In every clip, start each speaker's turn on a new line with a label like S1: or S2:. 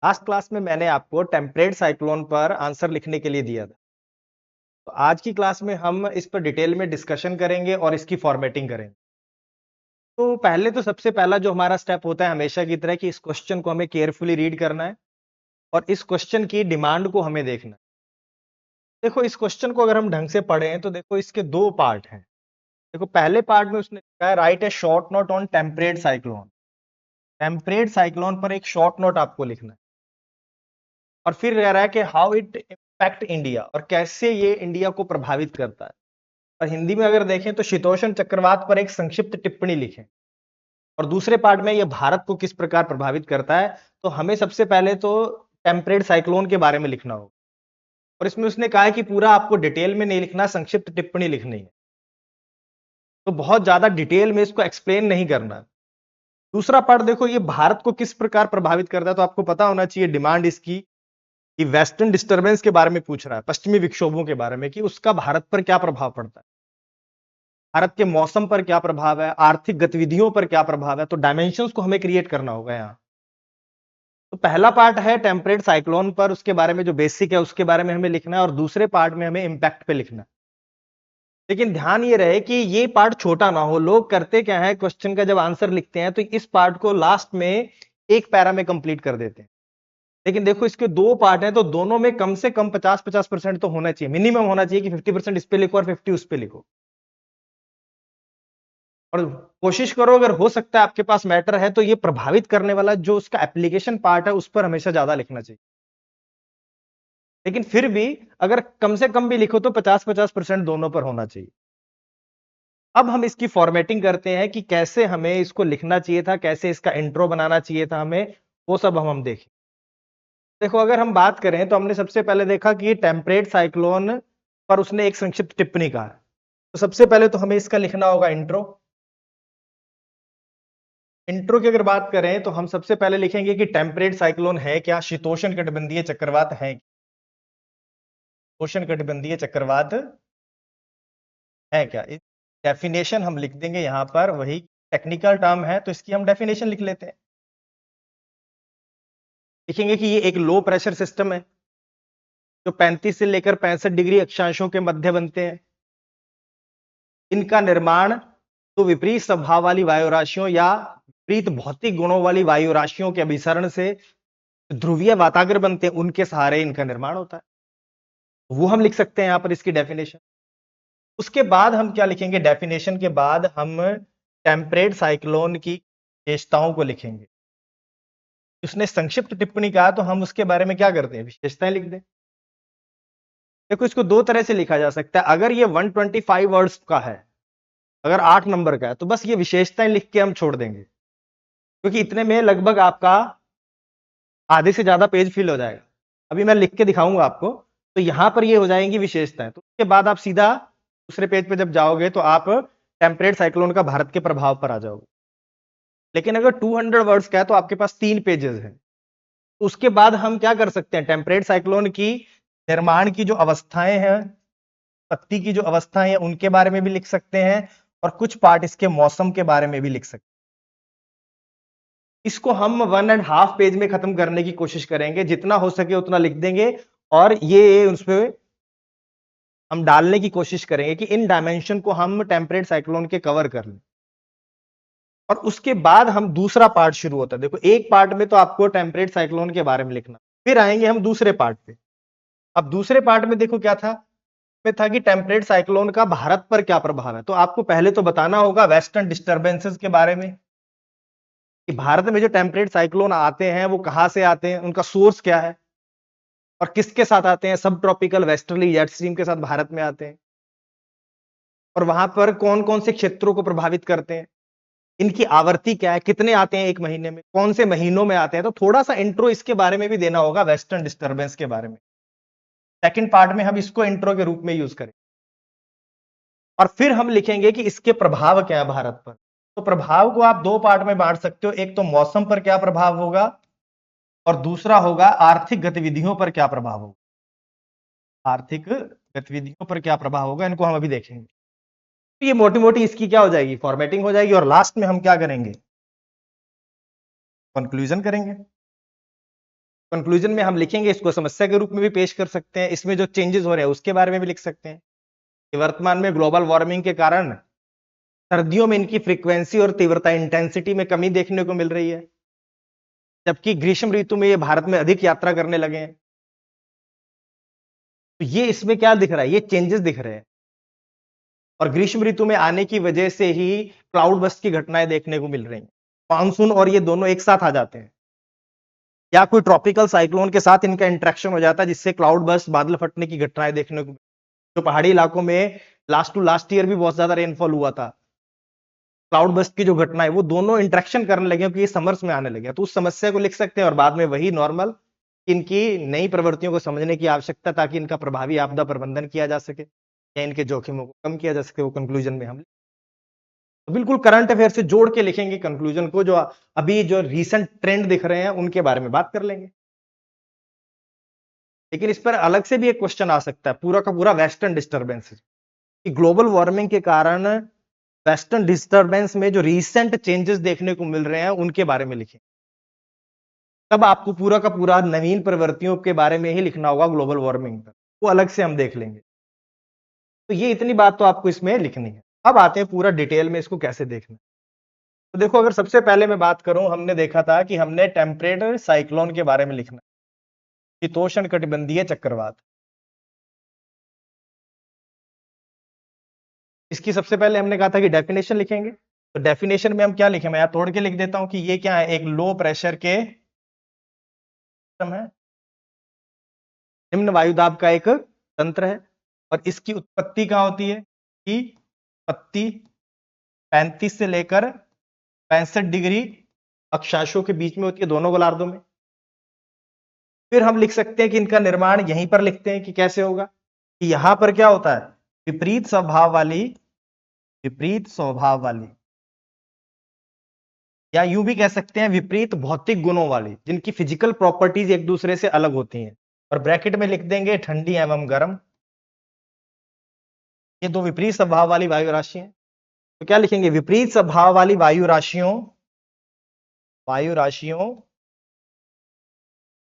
S1: Last class में मैंने आपको टेम्परेट साइक्लोन पर आंसर लिखने के लिए दिया था। तो आज की क्लास में हम इस पर डिटेल में डिस्कशन करेंगे और इसकी फॉर्मेटिंग करेंगे। तो पहले तो सबसे पहला जो हमारा स्टेप होता है हमेशा की तरह कि इस क्वेश्चन को हमें केयरफुली रीड करना है और इस क्वेश्चन की डिमांड को हमें देखना है। देखो इस क्वेश्चन को अगर हम ढंग से पढ़ें तो देखो इसके दो पार्ट हैं। देखो पहले पार्ट में उसने लिखा है right A short note on temperate cyclone. Temperate cyclone पर एक शॉर्ट नोट आपको लिखना है और फिर कह रहा है कि हाउ इट इम्पैक्ट इंडिया और कैसे ये इंडिया को प्रभावित करता है। और हिंदी में अगर देखें तो शीतोष्ण चक्रवात पर एक संक्षिप्त टिप्पणी लिखें। और दूसरे पार्ट में ये भारत को किस प्रकार प्रभावित करता है। तो हमें सबसे पहले तो टेम्परेट साइक्लोन के बारे में लिखना होगा और इसमें उसने कहा है कि पूरा आपको डिटेल में नहीं लिखना, संक्षिप्त टिप्पणी लिखनी है। तो बहुत ज्यादा डिटेल में इसको एक्सप्लेन नहीं करना। दूसरा पार्ट देखो ये भारत को किस प्रकार प्रभावित करता है, तो आपको पता होना चाहिए डिमांड इसकी कि वेस्टर्न डिस्टर्बेंस के बारे में पूछ रहा है, पश्चिमी विक्षोभों के बारे में कि उसका भारत पर क्या प्रभाव पड़ता है, भारत के मौसम पर क्या प्रभाव है, आर्थिक गतिविधियों पर क्या प्रभाव है। तो डायमेंशंस को हमें क्रिएट करना होगा यहाँ। तो पहला पार्ट है टेम्परेट साइक्लोन पर, उसके बारे में जो बेसिक है उसके बारे में हमें लिखना है और दूसरे पार्ट में हमें इंपैक्ट पे लिखना है। लेकिन ध्यान ये रहे कि ये पार्ट छोटा ना हो। लोग करते क्या है, क्वेश्चन का जब आंसर लिखते हैं तो इस पार्ट को लास्ट में एक पैरा में कंप्लीट कर देते हैं। लेकिन देखो इसके दो पार्ट हैं तो दोनों में कम से कम 50-50% तो होना चाहिए, मिनिमम होना चाहिए कि 50% इस पे लिखो और 50 उस पे लिखो। और कोशिश करो अगर हो सकता है आपके पास मैटर है तो ये प्रभावित करने वाला जो उसका एप्लीकेशन पार्ट है उस पर हमेशा ज्यादा लिखना चाहिए। लेकिन फिर भी अगर कम से कम भी लिखो तो 50-50% दोनों पर होना चाहिए। अब हम इसकी फॉर्मेटिंग करते हैं कि कैसे हमें इसको लिखना चाहिए था, कैसे इसका इंट्रो बनाना चाहिए था हमें, वो सब हम देखें। देखो अगर हम बात करें तो हमने सबसे पहले देखा कि टेम्परेट साइक्लोन पर उसने एक संक्षिप्त टिप्पणी कहा। तो सबसे पहले तो हमें इसका लिखना होगा इंट्रो। इंट्रो की अगर बात करें तो हम सबसे पहले लिखेंगे कि टेम्परेट साइक्लोन है क्या, शीतोष्ण कटिबंधीय चक्रवात है, शीतोष्ण कटिबंधीय चक्रवात है क्या। इस डेफिनेशन हम लिख देंगे यहां पर, वही टेक्निकल टर्म है तो इसकी हम डेफिनेशन लिख लेते हैं। लिखेंगे कि ये एक लो प्रेशर सिस्टम है जो 35 से लेकर 65 डिग्री अक्षांशों के मध्य बनते हैं। इनका निर्माण तो विपरीत स्वभाव वाली वायु राशियों या विपरीत भौतिक गुणों वाली वायु राशियों के अभिसरण से ध्रुवीय वातागर बनते हैं, उनके सहारे इनका निर्माण होता है। वो हम लिख सकते हैं यहां पर इसकी डेफिनेशन। उसके बाद हम क्या लिखेंगे, डेफिनेशन के बाद हम टेम्परेट साइक्लोन की विशेषताओं को लिखेंगे। उसने संक्षिप्त टिप्पणी कहा तो हम उसके बारे में क्या करते हैं, विशेषताएं लिख दें। देखो इसको दो तरह से लिखा जा सकता है। अगर ये 125 वर्ड्स का है, अगर 8 नंबर का है तो बस ये विशेषताएं लिख के हम छोड़ देंगे, क्योंकि इतने में लगभग आपका आधे से ज्यादा पेज फिल हो जाएगा। अभी मैं लिख के दिखाऊंगा आपको। तो यहां पर ये हो जाएंगी विशेषताएं, तो उसके बाद आप सीधा दूसरे पेज पे जब जाओगे तो आप टेम्परेट साइक्लोन का भारत के प्रभाव पर आ जाओगे। लेकिन अगर 200 वर्ड्स का है तो आपके पास 3 पेजेस हैं। तो उसके बाद हम क्या कर सकते हैं, टेम्परेट साइक्लोन की निर्माण की जो अवस्थाएं हैं, पत्ती की जो अवस्थाएं हैं उनके बारे में भी लिख सकते हैं और कुछ पार्ट इसके मौसम के बारे में भी लिख सकते हैं। इसको हम 1.5 पेज में खत्म करने की कोशिश करेंगे, जितना हो सके उतना लिख देंगे और ये उस पर हम डालने की कोशिश करेंगे कि इन डायमेंशन को हम टेम्परेट साइक्लोन के कवर कर लें। और उसके बाद हम दूसरा पार्ट शुरू होता है। देखो एक पार्ट में तो आपको टेम्परेट साइक्लोन के बारे में लिखना, फिर आएंगे हम दूसरे पार्ट पे। अब दूसरे पार्ट में देखो क्या था, में था कि टेम्परेट साइक्लोन का भारत पर क्या प्रभाव है। तो आपको पहले तो बताना होगा वेस्टर्न डिस्टर्बेंसेस के बारे में कि भारत में जो टेम्परेट साइक्लोन आते हैं वो कहां से आते हैं, उनका सोर्स क्या है और किसके साथ आते हैं। सब ट्रॉपिकल वेस्टर्ली जेट स्ट्रीम के साथ भारत में आते हैं और वहां पर कौन कौन से क्षेत्रों को प्रभावित करते हैं, इनकी आवर्ती क्या है, कितने आते हैं एक महीने में, कौन से महीनों में आते हैं। तो थोड़ा सा इंट्रो इसके बारे में भी देना होगा, वेस्टर्न डिस्टर्बेंस के बारे में। सेकंड पार्ट में हम इसको इंट्रो के रूप में यूज करें और फिर हम लिखेंगे कि इसके प्रभाव क्या है भारत पर। तो प्रभाव को आप दो पार्ट में बांट सकते हो, एक तो मौसम पर क्या प्रभाव होगा और दूसरा होगा आर्थिक गतिविधियों पर क्या प्रभाव होगा। आर्थिक गतिविधियों पर क्या प्रभाव होगा, इनको हम अभी देखेंगे। तो ये मोटी मोटी इसकी क्या हो जाएगी, फॉर्मेटिंग हो जाएगी और लास्ट में हम क्या करेंगे, कंक्लूजन करेंगे। कंक्लूजन में हम लिखेंगे, इसको समस्या के रूप में भी पेश कर सकते हैं, इसमें जो चेंजेस हो रहे हैं उसके बारे में भी लिख सकते हैं कि वर्तमान में ग्लोबल वार्मिंग के कारण सर्दियों में इनकी फ्रीक्वेंसी और तीव्रता इंटेंसिटी में कमी देखने को मिल रही है, जबकि ग्रीष्म ऋतु में ये भारत में अधिक यात्रा करने लगे हैं। तो ये इसमें क्या दिख रहा है, ये चेंजेस दिख रहे हैं। और ग्रीष्म ऋतु में आने की वजह से ही क्लाउड बस्ट की घटनाएं देखने को मिल रही हैं। मानसून और ये दोनों एक साथ आ जाते हैं, या कोई ट्रॉपिकल साइक्लोन के साथ इनका इंटरेक्शन हो जाता है, जिससे क्लाउड बस्ट, बादल फटने की घटनाएं देखने को। जो पहाड़ी इलाकों में लास्ट टू लास्ट ईयर भी बहुत ज्यादा रेनफॉल हुआ था, क्लाउड बस्ट की जो घटना है वो दोनों इंटरेक्शन करने लगे क्योंकि ये समर्स में आने लगे, तो उस समस्या को लिख सकते हैं। और बाद में वही नॉर्मल, इनकी नई प्रवृत्तियों को समझने की आवश्यकता, ताकि इनका प्रभावी आपदा प्रबंधन किया जा सके या इनके जोखिमों को कम किया जा सके, वो कंक्लूजन में हम तो बिल्कुल करंट अफेयर से जोड़ के लिखेंगे कंक्लूजन को। जो अभी जो रीसेंट ट्रेंड दिख रहे हैं उनके बारे में बात कर लेंगे। लेकिन इस पर अलग से भी एक क्वेश्चन आ सकता है, पूरा का पूरा वेस्टर्न डिस्टर्बेंस, कि ग्लोबल वार्मिंग के कारण वेस्टर्न डिस्टर्बेंस में जो रीसेंट चेंजेस देखने को मिल रहे हैं उनके बारे में लिखें। तब आपको पूरा का पूरा नवीन प्रवृत्तियों के बारे में ही लिखना होगा ग्लोबल वार्मिंग पर, वो अलग से हम देख लेंगे। तो ये इतनी बात तो आपको इसमें लिखनी है। अब आते हैं पूरा डिटेल में इसको कैसे देखना। तो देखो, अगर सबसे पहले मैं बात करूं, हमने देखा था कि हमने टेम्परेट साइक्लोन के बारे में लिखना, शीतोष्ण कटिबंधीय चक्रवात। इसकी सबसे पहले हमने कहा था कि डेफिनेशन लिखेंगे। तो डेफिनेशन में हम क्या लिखें, मैं यहाँ तोड़ के लिख देता हूं कि ये क्या है, एक लो प्रेशर के सिस्टम है, निम्न वायुदाब का एक तंत्र है, और इसकी उत्पत्ति कहाँ होती है, कि उत्पत्ति 35 से लेकर 65 डिग्री अक्षांशों के बीच में होती है, दोनों गोलार्धों में। फिर हम लिख सकते हैं कि इनका निर्माण यहीं पर लिखते हैं कि कैसे होगा, कि यहां पर क्या होता है, विपरीत स्वभाव वाली, या यूं भी कह सकते हैं विपरीत भौतिक गुणों वाली, जिनकी फिजिकल प्रॉपर्टीज एक दूसरे से अलग होती हैं। और ब्रैकेट में लिख देंगे ठंडी एवं गर्म, ये दो विपरीत स्वभाव वाली वायु राशि हैं। तो क्या लिखेंगे, विपरीत स्वभाव वाली वायु राशियों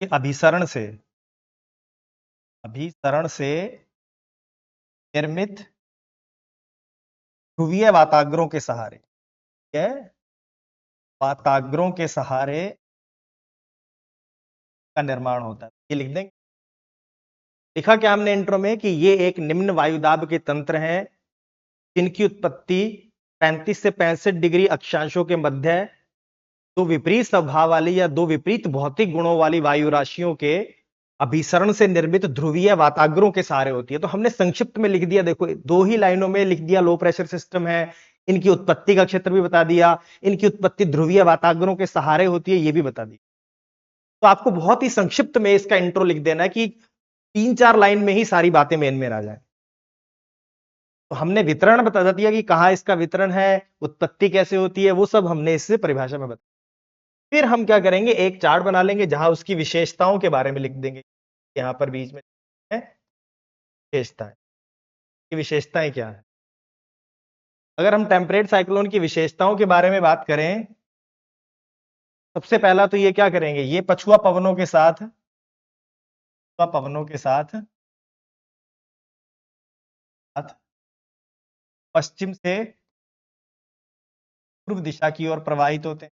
S1: के अभिसरण से निर्मित ध्रुवीय वाताग्रों के सहारे, वाताग्रों के सहारे का निर्माण होता है। ये लिख देंगे। लिखा क्या हमने इंट्रो में, कि ये एक निम्न वायुदाब के तंत्र हैं, जिनकी उत्पत्ति 35 से 65 डिग्री अक्षांशों के मध्य दो विपरीत स्वभाव वाली या दो विपरीत भौतिक गुणों वाली वायु राशियों के अभिसरण से निर्मित ध्रुवीय वाताग्रों के सहारे होती है। तो हमने संक्षिप्त में लिख दिया, देखो दो ही लाइनों में लिख दिया, लो प्रेशर सिस्टम है, इनकी उत्पत्ति का क्षेत्र भी बता दिया, इनकी उत्पत्ति ध्रुवीय वाताग्रों के सहारे होती है ये भी बता दिया। तो आपको बहुत ही संक्षिप्त में इसका इंट्रो लिख देना है, कि 3-4 लाइन में ही सारी बातें मेन में आ जाए। तो हमने वितरण बता दिया कि कहां इसका वितरण है, उत्पत्ति कैसे होती है, वो सब हमने इससे परिभाषा में बता। फिर हम क्या करेंगे, एक चार्ट बना लेंगे जहां उसकी विशेषताओं के बारे में लिख देंगे। यहां पर बीच में है विशेषताएं, की विशेषताएं क्या है। अगर हम टेम्परेट साइक्लोन की विशेषताओं के बारे में बात करें, सबसे पहला तो ये क्या करेंगे, ये पछुआ पवनों के साथ पश्चिम से पूर्व दिशा की ओर प्रवाहित होते हैं।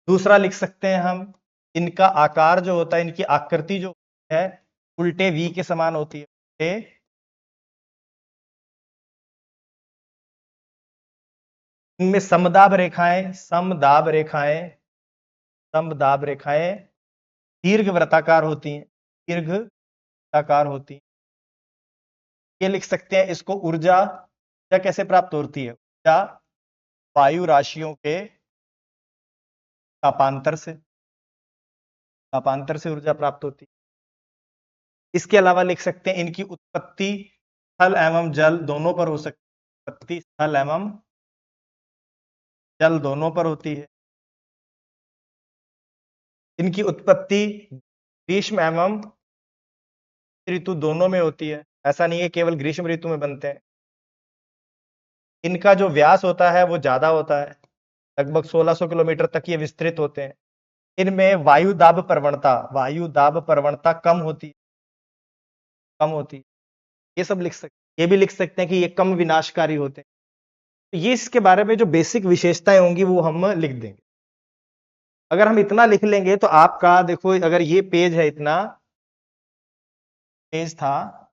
S1: दूसरा लिख सकते हैं हम, इनका आकार जो होता है, इनकी आकृति जो है उल्टे वी के समान होती है। इनमें समदाब रेखाएं दीर्घ वृत्ताकार होती हैं। ये लिख सकते हैं, इसको ऊर्जा कैसे प्राप्त होती है, ऊर्जा वायु राशियों के तापांतर से ऊर्जा प्राप्त होती है। इसके अलावा लिख सकते हैं, इनकी उत्पत्ति स्थल एवं जल दोनों पर हो सकती है, उत्पत्ति स्थल एवं जल दोनों पर होती है। इनकी उत्पत्ति ग्रीष्म एवं ऋतु दोनों में होती है, ऐसा नहीं है केवल ग्रीष्म ऋतु में बनते हैं। इनका जो व्यास होता है वो ज्यादा होता है, लगभग 1600 किलोमीटर तक ये विस्तृत होते हैं। इनमें वायु दाब प्रवणता कम होती, ये सब लिख सकते, ये भी लिख सकते हैं कि ये कम विनाशकारी होते हैं। तो ये इसके बारे में जो बेसिक विशेषताएं होंगी वो हम लिख देंगे। अगर हम इतना लिख लेंगे तो आपका देखो, अगर ये पेज है, इतना पेज था,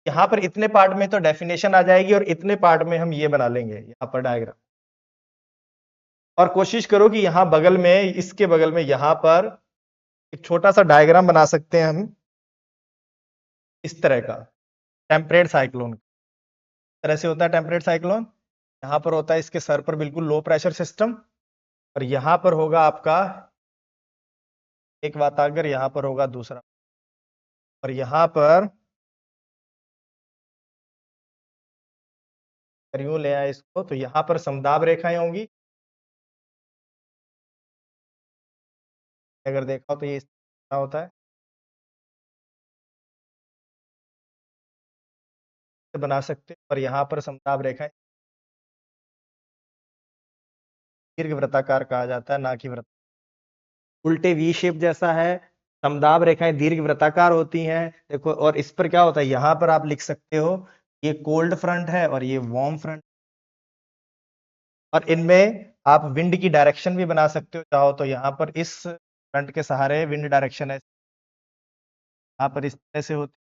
S1: यहां पर इतने पार्ट में तो डेफिनेशन आ जाएगी और इतने पार्ट में हम ये बना लेंगे यहां पर डायग्राम। और कोशिश करो कि यहां बगल में, इसके बगल में यहां पर एक छोटा सा डायग्राम बना सकते हैं हम इस तरह का, टेम्परेट साइक्लोन तरह से होता है। टेम्परेट साइक्लोन यहां पर होता है, इसके सर पर बिल्कुल लो प्रेशर सिस्टम, और यहां पर होगा आपका एक वातागर, यहां पर होगा दूसरा, और यहां पर यूं ले आए इसको, तो यहां पर समदाब रेखाएं होंगी। अगर देखा हो तो ये इस तरह होता है, बना सकते हैं। और यहाँ पर समताप रेखाएं दीर्घ वृत्ताकार कहा जाता है, ना कि वृत्त, उल्टे वी शेप जैसा है। समदाब रेखाएं दीर्घ वृत्ताकार होती हैं, देखो। और इस पर क्या होता है, यहाँ पर आप लिख सकते हो ये कोल्ड फ्रंट है और ये वार्म फ्रंट, और इनमें आप विंड की डायरेक्शन भी बना सकते हो चाहो तो। यहाँ पर इस फ्रंट के सहारे विंड डायरेक्शन है, यहाँ पर इस तरह से होती है,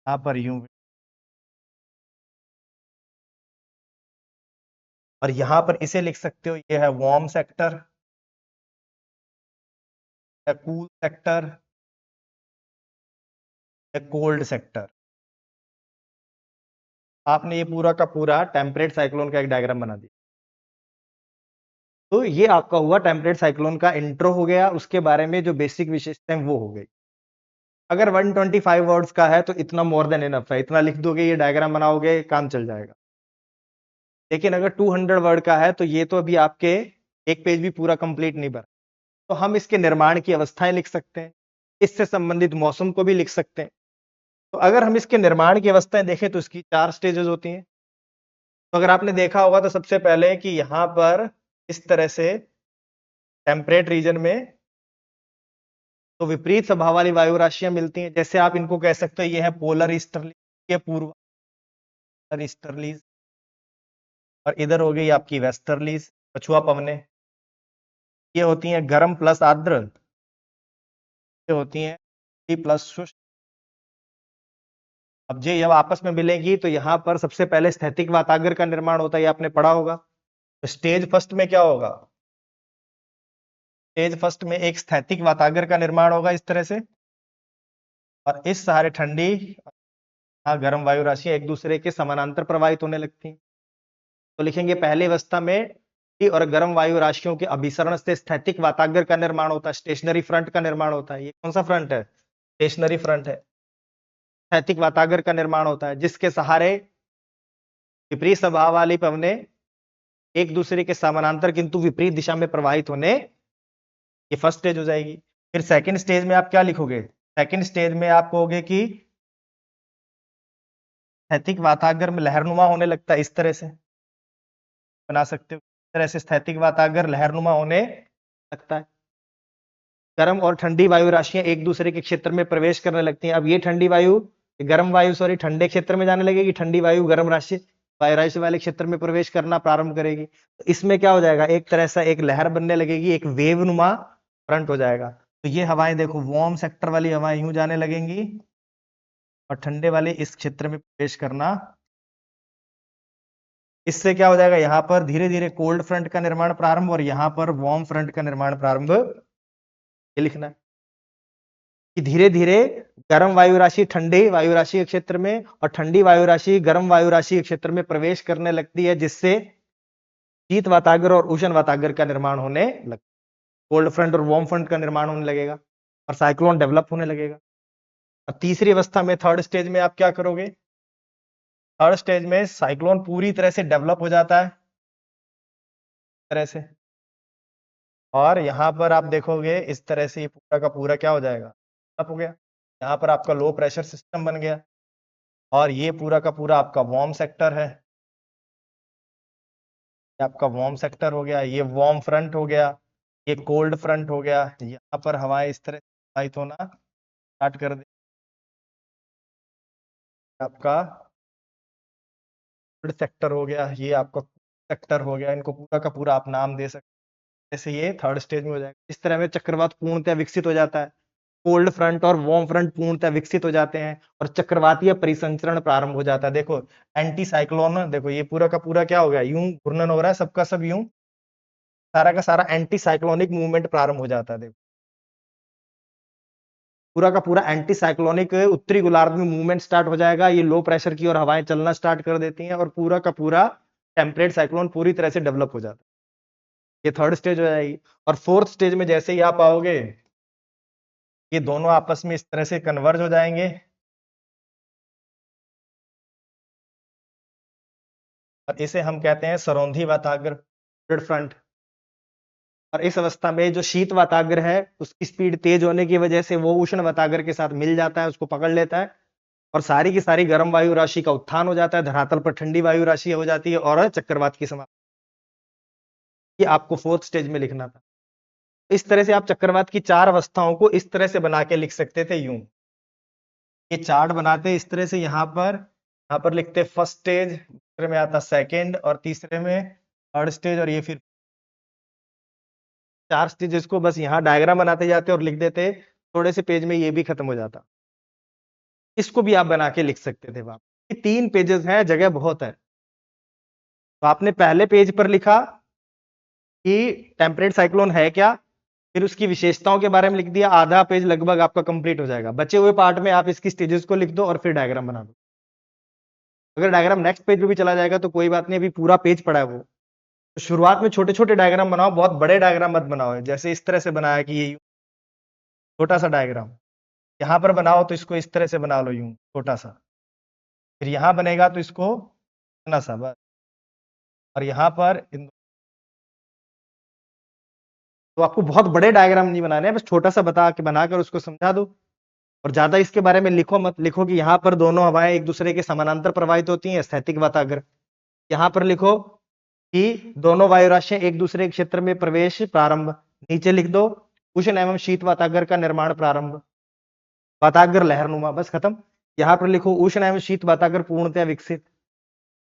S1: यहाँ पर यूं, और यहाँ पर इसे लिख सकते हो, ये है वार्म सेक्टर या कूल सेक्टर या कोल्ड सेक्टर। आपने ये पूरा का पूरा टेम्परेट साइक्लोन का एक डायग्राम बना दिया। तो ये आपका हुआ टेम्परेट साइक्लोन का इंट्रो हो गया, उसके बारे में जो बेसिक विशेषताएं वो हो गई। अगर 125 वर्ड्स का है तो इतना मोर देन इनफ है, इतना लिख दोगे, ये डायग्राम बनाओगे, काम चल जाएगा। लेकिन अगर 200 वर्ड का है तो ये तो अभी आपके एक पेज भी पूरा कंप्लीट नहीं बना। तो हम इसके निर्माण की अवस्थाएं लिख सकते हैं, इससे संबंधित मौसम को भी लिख सकते हैं। तो अगर हम इसके निर्माण की अवस्थाएं देखें तो इसकी 4 स्टेजेस होती हैं। तो अगर आपने देखा होगा तो सबसे पहले कि यहां पर इस तरह से टेम्परेट रीजन में तो विपरीत स्वभाव वाली वायु राशियां मिलती हैं। जैसे आप इनको कह सकते हो, ये है पोलर ईस्टर्ली, ये पूर्व ईस्टर्लीज, और इधर हो गई आपकी वेस्टर्लीज, पछुआ पवने। ये होती हैं गर्म प्लस आर्द्र, ये होती हैं प्लस शुष्क। अब ये जब आपस में मिलेंगी तो यहाँ पर सबसे पहले स्थैतिक वातागर का निर्माण होता है, ये आपने पढ़ा होगा। तो स्टेज फर्स्ट में क्या होगा, स्टेज फर्स्ट में एक स्थैतिक वातागर का निर्माण होगा इस तरह से, और इस सहारे ठंडी, हाँ, गर्म वायु राशियां एक दूसरे के समानांतर प्रवाहित होने लगती हैं। तो लिखेंगे पहली अवस्था में ठंडी और गर्म वायु राशियों के अभिसरण से स्थैतिक वातागर का निर्माण होता है, स्टेशनरी फ्रंट का निर्माण होता है। ये कौन सा फ्रंट है, स्टेशनरी फ्रंट है। स्थैतिक वातागर का निर्माण होता है जिसके सहारे विपरीत स्वभाव वाली पवने एक दूसरे के समानांतर किंतु विपरीत दिशा में प्रवाहित होने, ये फर्स्ट स्टेज हो जाएगी। फिर सेकंड स्टेज में आप क्या लिखोगे, सेकंड स्टेज में आप कहोगे कि स्थैतिक वातागर में लहरनुमा होने लगता है, इस तरह से बना सकते हो, इस तरह से स्थैतिक वातागर लहरनुमा होने लगता है। गर्म और ठंडी वायु राशियां एक दूसरे के क्षेत्र में प्रवेश करने लगती हैं। अब ये ठंडी वायु, गर्म वायु सॉरी, ठंडे क्षेत्र में जाने लगेगी, ठंडी वायु गर्म राशि वायु राशि वाले क्षेत्र में प्रवेश करना प्रारंभ करेगी। तो इसमें क्या हो जाएगा, एक तरह से एक लहर बनने लगेगी, एक वेव नुमा फ्रंट हो जाएगा। तो ये हवाएं देखो, वार्म सेक्टर वाली हवाएं यूं जाने लगेंगी और ठंडे वाले इस क्षेत्र में प्रवेश करना। इससे क्या हो जाएगा, यहाँ पर धीरे धीरे कोल्ड फ्रंट का निर्माण प्रारंभ और यहाँ पर वार्म फ्रंट का निर्माण प्रारंभ, ये लिखना है कि धीरे धीरे गर्म वायु राशि ठंडी वायु राशि के क्षेत्र में और ठंडी वायु राशि गर्म वायु राशि के क्षेत्र में प्रवेश करने लगती है, जिससे शीत वातागर और उष्ण वातागर का निर्माण होने लगता है। कोल्ड फ्रंट और वार्म फ्रंट का निर्माण होने लगेगा और साइक्लोन डेवलप होने लगेगा। और तीसरी अवस्था में, थर्ड स्टेज में आप क्या करोगे, थर्ड स्टेज में साइक्लोन पूरी तरह से डेवलप हो जाता है तरह से, और यहाँ पर आप देखोगे इस तरह से ये पूरा का पूरा क्या हो जाएगा, डेवलप हो गया। यहाँ पर आपका लो प्रेशर सिस्टम बन गया और ये पूरा का पूरा आपका वार्म सेक्टर है। ये आपका वार्म सेक्टर हो गया, ये वार्म फ्रंट हो गया, ये कोल्ड फ्रंट हो गया। यहाँ पर हवाएं इस तरह प्रवाहित होना स्टार्ट कर दे। आपका थर्ड सेक्टर हो गया, ये आपका सेक्टर हो गया। इनको पूरा का पूरा आप नाम दे सकते हैं। जैसे ये थर्ड स्टेज में हो जाएगा। इस तरह में चक्रवात पूर्णतः विकसित हो जाता है। कोल्ड फ्रंट और वार्म फ्रंट पूर्णतः विकसित हो जाते हैं और चक्रवातीय परिसंचरण प्रारंभ हो जाता है। देखो एंटी साइक्लोन, देखो ये पूरा का पूरा क्या हो गया, यूं घूर्णन हो रहा है सबका सब, यूं सारा का सारा एंटी साइक्लोनिक मूवमेंट प्रारंभ हो जाता है। देखो पूरा का पूरा एंटी साइक्लोनिक उत्तरी गोलार्ध में मूवमेंट स्टार्ट हो जाएगा। ये लो प्रेशर की ओर हवाएं चलना स्टार्ट कर देती हैं और पूरा का पूरा टेम्परेट साइक्लोन पूरी तरह से डेवलप हो जाता है। ये थर्ड स्टेज हो जाएगी। और फोर्थ स्टेज में जैसे ही आप आओगे, ये दोनों आपस में इस तरह से कन्वर्ज हो जाएंगे और इसे हम कहते हैं सरोंधी वाताग्र फ्रंट। और इस अवस्था में जो शीत वाताग्र है उसकी स्पीड तेज होने की वजह से वो उष्ण वाताग्र के साथ मिल जाता है, उसको पकड़ लेता है और सारी की सारी गर्म वायु राशि का उत्थान हो जाता है। धरातल पर ठंडी वायु राशि हो जाती है और चक्रवात की समाप्ति। ये आपको फोर्थ स्टेज में लिखना था। इस तरह से आप चक्रवात की चार अवस्थाओं को इस तरह से बना के लिख सकते थे यूं। ये चार्ट बनाते इस तरह से, यहाँ पर लिखते फर्स्ट स्टेज, दूसरे में आता सेकंड और तीसरे में थर्ड स्टेज, और ये फिर चार स्टेजेस को बस यहाँ डायग्राम बनाते जाते और लिख देते। थोड़े से पेज में ये भी खत्म हो जाता। इसको भी आप बना के लिख सकते थे। वहां ये 3 पेजेस हैं, जगह बहुत है। तो आपने पहले पेज पर लिखा कि टेम्परेट साइक्लोन है क्या, फिर उसकी विशेषताओं के बारे में लिख दिया। आधा पेज लगभग आपका कंप्लीट हो जाएगा। बचे हुए पार्ट में आप इसकी स्टेजेस को लिख दो और फिर डायग्राम बना दो। अगर डायग्राम नेक्स्ट पेज पे भी चला जाएगा तो कोई बात नहीं, अभी पूरा पेज पड़ा है वो। तो शुरुआत में छोटे छोटे डायग्राम बनाओ, बहुत बड़े डायग्राम मत बनाओ। जैसे इस तरह से बनाया कि ये छोटा सा डायग्राम यहाँ पर बनाओ तो इसको इस तरह से बना लो यूं छोटा सा। फिर यहाँ बनेगा तो इसको इतना सा बस। और यहाँ पर तो आपको बहुत बड़े डायग्राम नहीं बनाने हैं, बस छोटा सा बता के बनाकर उसको समझा दो। और ज्यादा इसके बारे में लिखो मत। लिखो कि यहाँ पर दोनों हवाएं एक दूसरे के समानांतर प्रवाहित होती हैं, स्थैतिक वाताग्र। यहाँ पर लिखो कि दोनों वायु राशियां एक दूसरे के क्षेत्र में प्रवेश प्रारंभ। नीचे लिख दो उष्ण एवं शीत वाताग्र का निर्माण प्रारंभ, वाताग्र लहरनुमा, बस खत्म। यहाँ पर लिखो उष्ण एवं शीत वाताग्र पूर्णतया विकसित,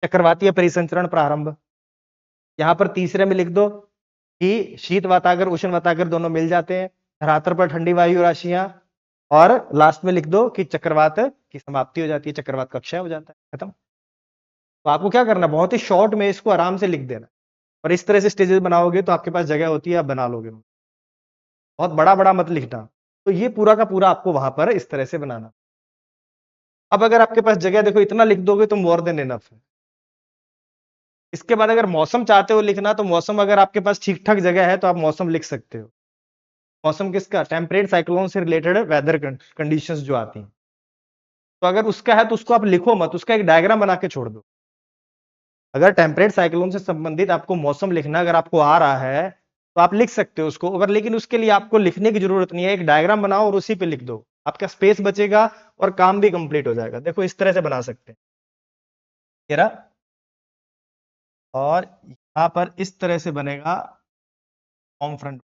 S1: चक्रवातीय परिसंचरण प्रारंभ। यहाँ पर तीसरे में लिख दो कि शीत वाताग्र उष्ण वाताग्र दोनों मिल जाते हैं, धरातल पर ठंडी वायु राशियां। और लास्ट में लिख दो कि चक्रवात की समाप्ति हो जाती है, चक्रवात का क्षय हो जाता है, खत्म। तो आपको क्या करना, बहुत ही शॉर्ट में इसको आराम से लिख देना। और इस तरह से स्टेजेस बनाओगे तो आपके पास जगह होती है, आप बना लोगे। बहुत बड़ा बड़ा मत लिखना। तो ये पूरा का पूरा आपको वहां पर इस तरह से बनाना। अब अगर आपके पास जगह, देखो इतना लिख दोगे तो मोर देन इनफ है। इसके बाद अगर मौसम चाहते हो लिखना, तो मौसम अगर आपके पास ठीक ठाक जगह है तो आप मौसम लिख सकते हो। मौसम किसका, टेम्परेट साइक्लोन से रिलेटेड वेदर कंडीशंस जो आती हैं। तो अगर उसका है तो उसको आप लिखो मत, उसका एक डायग्राम बना के छोड़ दो। अगर टेम्परेट साइक्लोन से संबंधित आपको मौसम लिखना अगर आपको आ रहा है तो आप लिख सकते हो उसको। अगर लेकिन उसके लिए आपको लिखने की जरूरत नहीं है, एक डायग्राम बनाओ और उसी पे लिख दो। आपका स्पेस बचेगा और काम भी कंप्लीट हो जाएगा। देखो इस तरह से बना सकते हैं तेरा। और यहाँ पर इस तरह से बनेगा फॉर्म फ्रंट।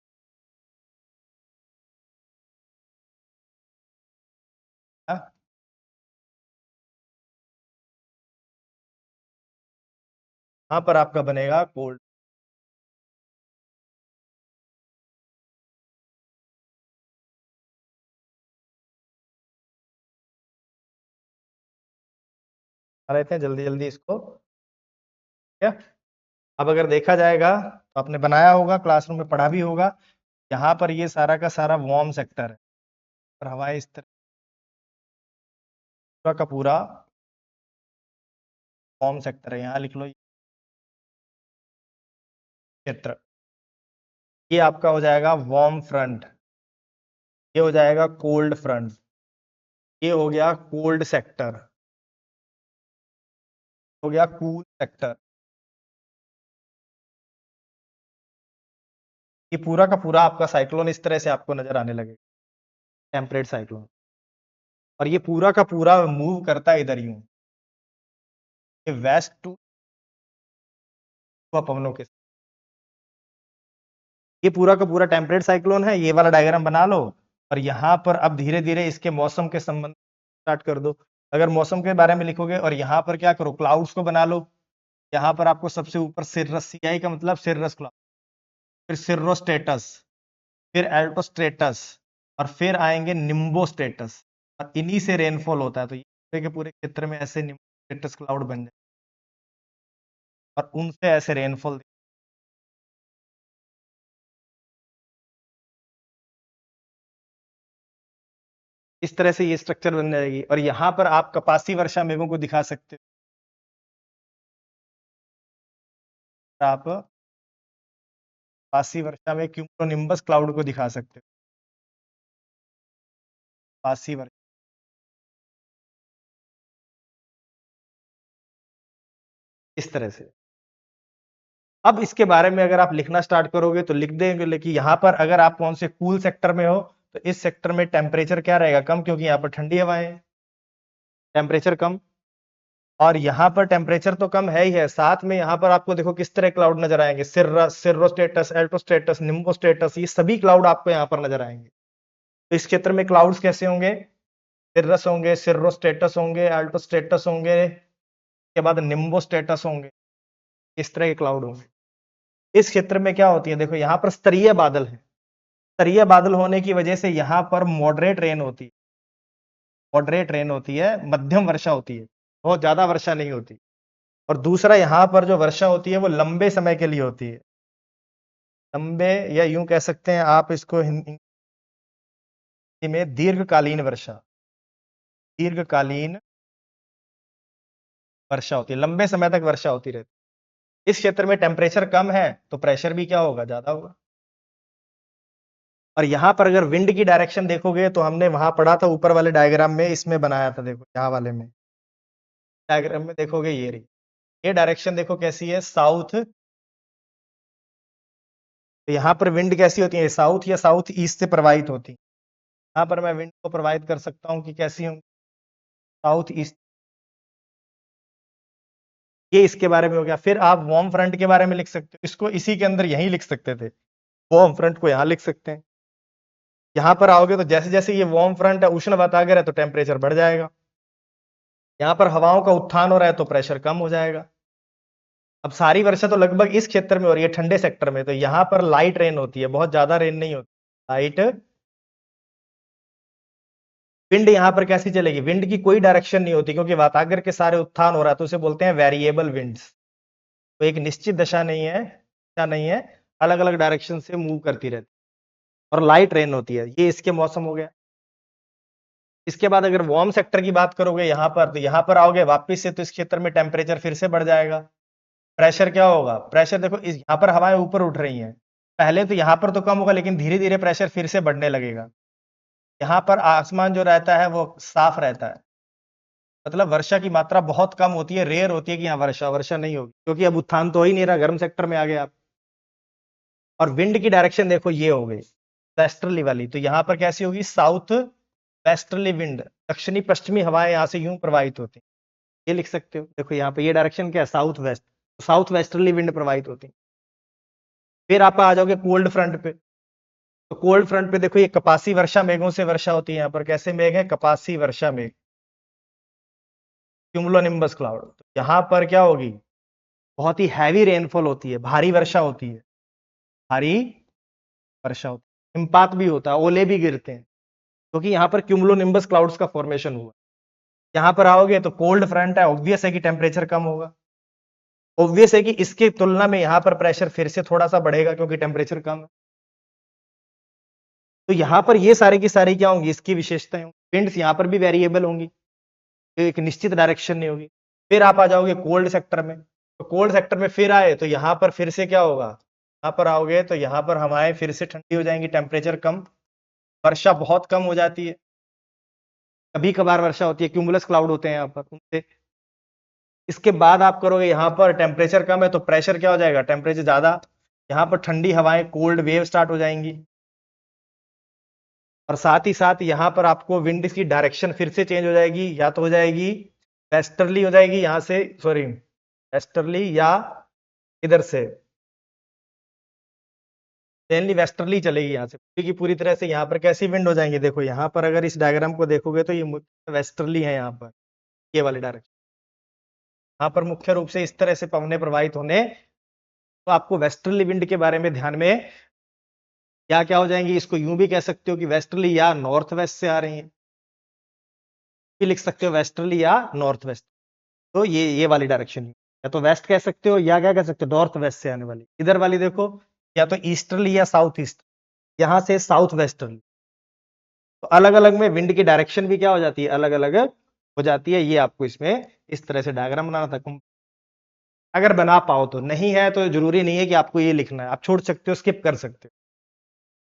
S1: यहाँ पर आपका बनेगा कोल्ड। रहते हैं जल्दी जल्दी इसको, क्या। अब अगर देखा जाएगा तो आपने बनाया होगा, क्लासरूम में पढ़ा भी होगा। यहाँ पर ये सारा का सारा वार्म सेक्टर है और हवाएं इस तरह पूरा का पूरा वार्म सेक्टर है। यहाँ लिख लो क्षेत्र। ये आपका हो जाएगा वार्म फ्रंट, ये हो जाएगा कोल्ड फ्रंट, ये हो गया कोल्ड सेक्टर, हो गया कूल सेक्टर। ये पूरा का पूरा आपका साइक्लोन इस तरह से आपको नजर आने लगेगा, टेम्परेट साइक्लोन। और ये पूरा का पूरा मूव करता है इधर यूं, ये वेस्ट टू पवनों के। ये पूरा का पूरा टेम्परेट साइक्लोन है, ये वाला डायग्राम बना लो और यहाँ पर अब धीरे धीरे इसके मौसम के संबंध स्टार्ट कर दो। अगर मौसम के बारे में लिखोगे और यहाँ पर क्या करो, क्लाउड्स को बना लो। यहाँ पर आपको सबसे ऊपर सिर्रस, सीआई का मतलब सिर्रस क्लाउड, फिर सिर्रोस्टेटस, फिर एल्टोस्ट्रेटस और फिर आएंगे निम्बोस्टेटस, और इन्हीं से रेनफॉल होता है। तो ये पूरे के पूरे क्षेत्र में ऐसे निम्बोस्टेटस क्लाउड बन जाए और उनसे ऐसे रेनफॉल। इस तरह से ये स्ट्रक्चर बन जाएगी और यहाँ पर आप कपासी वर्षा मेघों को दिखा सकते हो। आप कपासी वर्षा में क्यूमुलोनिम्बस क्लाउड को दिखा सकते हो। कपासी वर्षा इस तरह से। अब इसके बारे में अगर आप लिखना स्टार्ट करोगे तो लिख देंगे कि यहाँ पर अगर आप कौन से कूल सेक्टर में हो तो इस सेक्टर में टेम्परेचर क्या रहेगा, कम, क्योंकि यहाँ पर ठंडी हवाएं हैं, टेम्परेचर कम। और यहाँ पर टेम्परेचर तो कम है ही है, साथ में यहाँ पर आपको देखो किस तरह क्लाउड नजर आएंगे, सिर्रस, सिर्रोस्टेटस, एल्टोस्टेटस, निम्बोस्टेटस, ये सभी क्लाउड आपको यहाँ पर नजर आएंगे। तो इस क्षेत्र में क्लाउड्स कैसे होंगे, सिर्रस होंगे, सिर्रोस्टेटस होंगे, एल्टोस्टेटस होंगे, के बाद निम्बोस्टेटस होंगे, इस तरह के क्लाउड होंगे। इस क्षेत्र में क्या होती है, देखो यहाँ पर स्तरीय बादल है। स्तरीय बादल होने की वजह से यहाँ पर मॉडरेट रेन होती है, मॉडरेट रेन होती है, मध्यम वर्षा होती है, बहुत ज्यादा वर्षा नहीं होती। और दूसरा यहाँ पर जो वर्षा होती है वो लंबे समय के लिए होती है, लंबे, या यूं कह सकते हैं आप इसको हिंदी में दीर्घकालीन वर्षा, दीर्घकालीन वर्षा होती है, लंबे समय तक वर्षा होती रहती है। इस क्षेत्र में टेम्परेचर कम है तो प्रेशर भी क्या होगा, ज्यादा होगा। और यहाँ पर अगर विंड की डायरेक्शन देखोगे तो हमने वहां पढ़ा था ऊपर वाले डायग्राम में, इसमें बनाया था, देखो यहाँ वाले में डायग्राम में देखोगे ये रही, ये डायरेक्शन देखो कैसी है, साउथ। तो यहाँ पर विंड कैसी होती है, साउथ या साउथ ईस्ट से प्रवाहित होती है। यहाँ पर मैं विंड को प्रवाहित कर सकता हूँ कि कैसी हूँ, साउथ ईस्ट। ये इसके बारे में हो गया। फिर आप वार्म फ्रंट के बारे में लिख सकते हो, इसको इसी के अंदर यहीं लिख सकते थे, वार्म फ्रंट को यहाँ लिख सकते हैं। यहाँ पर आओगे तो जैसे जैसे ये वार्म फ्रंट है, उष्ण वातावरण है, तो टेम्परेचर बढ़ जाएगा। यहाँ पर हवाओं का उत्थान हो रहा है तो प्रेशर कम हो जाएगा। अब सारी वर्षा तो लगभग इस क्षेत्र में हो रही है, ठंडे सेक्टर में, तो यहाँ पर लाइट रेन होती है, बहुत ज्यादा रेन नहीं होती, लाइट। विंड यहाँ पर कैसी चलेगी, विंड की कोई डायरेक्शन नहीं होती क्योंकि वातावरण के सारे उत्थान हो रहा है, तो उसे बोलते हैं वेरिएबल विंड्स। तो एक निश्चित दशा नहीं है, दशा नहीं है, अलग अलग डायरेक्शन से मूव करती रहती है और लाइट रेन होती है। ये इसके मौसम हो गया। इसके बाद अगर वार्म सेक्टर की बात करोगे यहाँ पर, तो यहाँ पर आओगे वापिस से, तो इस क्षेत्र में टेम्परेचर फिर से बढ़ जाएगा। प्रेशर क्या होगा, प्रेशर देखो इस यहाँ पर हवाएं ऊपर उठ रही हैं, पहले तो यहाँ पर तो कम होगा लेकिन धीरे धीरे प्रेशर फिर से बढ़ने लगेगा। यहाँ पर आसमान जो रहता है वो साफ रहता है, मतलब वर्षा की मात्रा बहुत कम होती है, रेयर होती है कि यहाँ वर्षा वर्षा नहीं होगी, क्योंकि अब उत्थान तो हो ही नहीं रहा, गर्म सेक्टर में आ गए आप। और विंड की डायरेक्शन देखो ये हो गई वेस्टर्ली वाली, तो यहाँ पर कैसी होगी, साउथ वेस्टर्ली विंड, दक्षिणी पश्चिमी हवाएं यहाँ से यूं प्रवाहित होती हैं, ये लिख सकते हो। देखो यहाँ पे ये डायरेक्शन क्या है, south west, south westerly wind प्रवाहित होती है। फिर आप आ जाओगे कोल्ड फ्रंट पे, तो कोल्ड फ्रंट पे देखो ये कपासी वर्षा मेघों से वर्षा होती है। यहाँ पर कैसे मेघ है, कपासी वर्षा मेघ, क्यूमुलोनिम्बस क्लाउड। तो यहाँ पर क्या होगी, बहुत ही हैवी रेनफॉल होती है, भारी वर्षा होती है, भारी वर्षा होती है, हिमपात भी होता है, ओले भी गिरते हैं, क्योंकि यहाँ पर क्यूमुलोनिम्बस क्लाउड्स का फॉर्मेशन हुआ। यहाँ पर आओगे तो कोल्ड फ्रंट है, ऑब्वियस है कि टेम्परेचर कम होगा, ऑब्वियस है कि इसके तुलना में यहाँ पर प्रेशर फिर से थोड़ा सा बढ़ेगा क्योंकि टेम्परेचर कम है। तो यहाँ पर ये सारे की सारी क्या होंगी, इसकी विशेषताएं होंगी। विंड्स यहाँ पर भी वेरिएबल होंगी, एक निश्चित डायरेक्शन नहीं होगी। फिर आप आ जाओगे कोल्ड सेक्टर में, तो कोल्ड सेक्टर में फिर आए तो यहाँ पर फिर से क्या होगा, यहाँ पर आओगे तो यहाँ पर हवाएं फिर से ठंडी हो जाएंगी, टेम्परेचर कम, वर्षा बहुत कम हो जाती है, कभी कभार वर्षा होती है, क्यूमुलस क्लाउड होते हैं यहाँ पर उनसे। इसके बाद आप करोगे यहाँ पर टेम्परेचर कम है तो प्रेशर क्या हो जाएगा, टेम्परेचर ज्यादा, यहाँ पर ठंडी हवाएं, कोल्ड वेव स्टार्ट हो जाएंगी। और साथ ही साथ यहाँ पर आपको विंड की डायरेक्शन फिर से चेंज हो जाएगी, या तो हो जाएगी वेस्टर्ली हो जाएगी यहाँ से, सॉरी वेस्टर्ली या इधर से मेनली वेस्टर्ली चलेगी, यहाँ से पूरी की पूरी तरह से यहाँ पर कैसी विंड हो जाएंगी, देखो यहाँ पर अगर इस डायग्राम को देखोगे तो ये वेस्टर्ली है, यहाँ पर ये वाले डायरेक्शन, यहाँ पर मुख्य रूप से इस तरह से पवनें प्रवाहित होने, तो आपको वेस्टर्ली विंड के बारे में ध्यान में क्या क्या हो जाएंगी, इसको यूं भी कह सकते हो कि वेस्टर्ली या नॉर्थ वेस्ट से आ रही है, भी लिख सकते हो वेस्टर्ली या नॉर्थ वेस्ट, तो ये वाली डायरेक्शन या तो वेस्ट कह सकते हो या क्या कह सकते हो नॉर्थ वेस्ट से आने वाली, इधर वाली देखो या तो ईस्टर्ली या साउथ ईस्ट, यहाँ से साउथ वेस्टर्ली, तो अलग अलग में विंड की डायरेक्शन भी क्या हो जाती है, अलग अलग हो जाती है। ये आपको इसमें इस तरह से डायग्राम बनाना था, अगर बना पाओ तो, नहीं है तो जरूरी नहीं है कि आपको ये लिखना है, आप छोड़ सकते हो, स्किप कर सकते हो,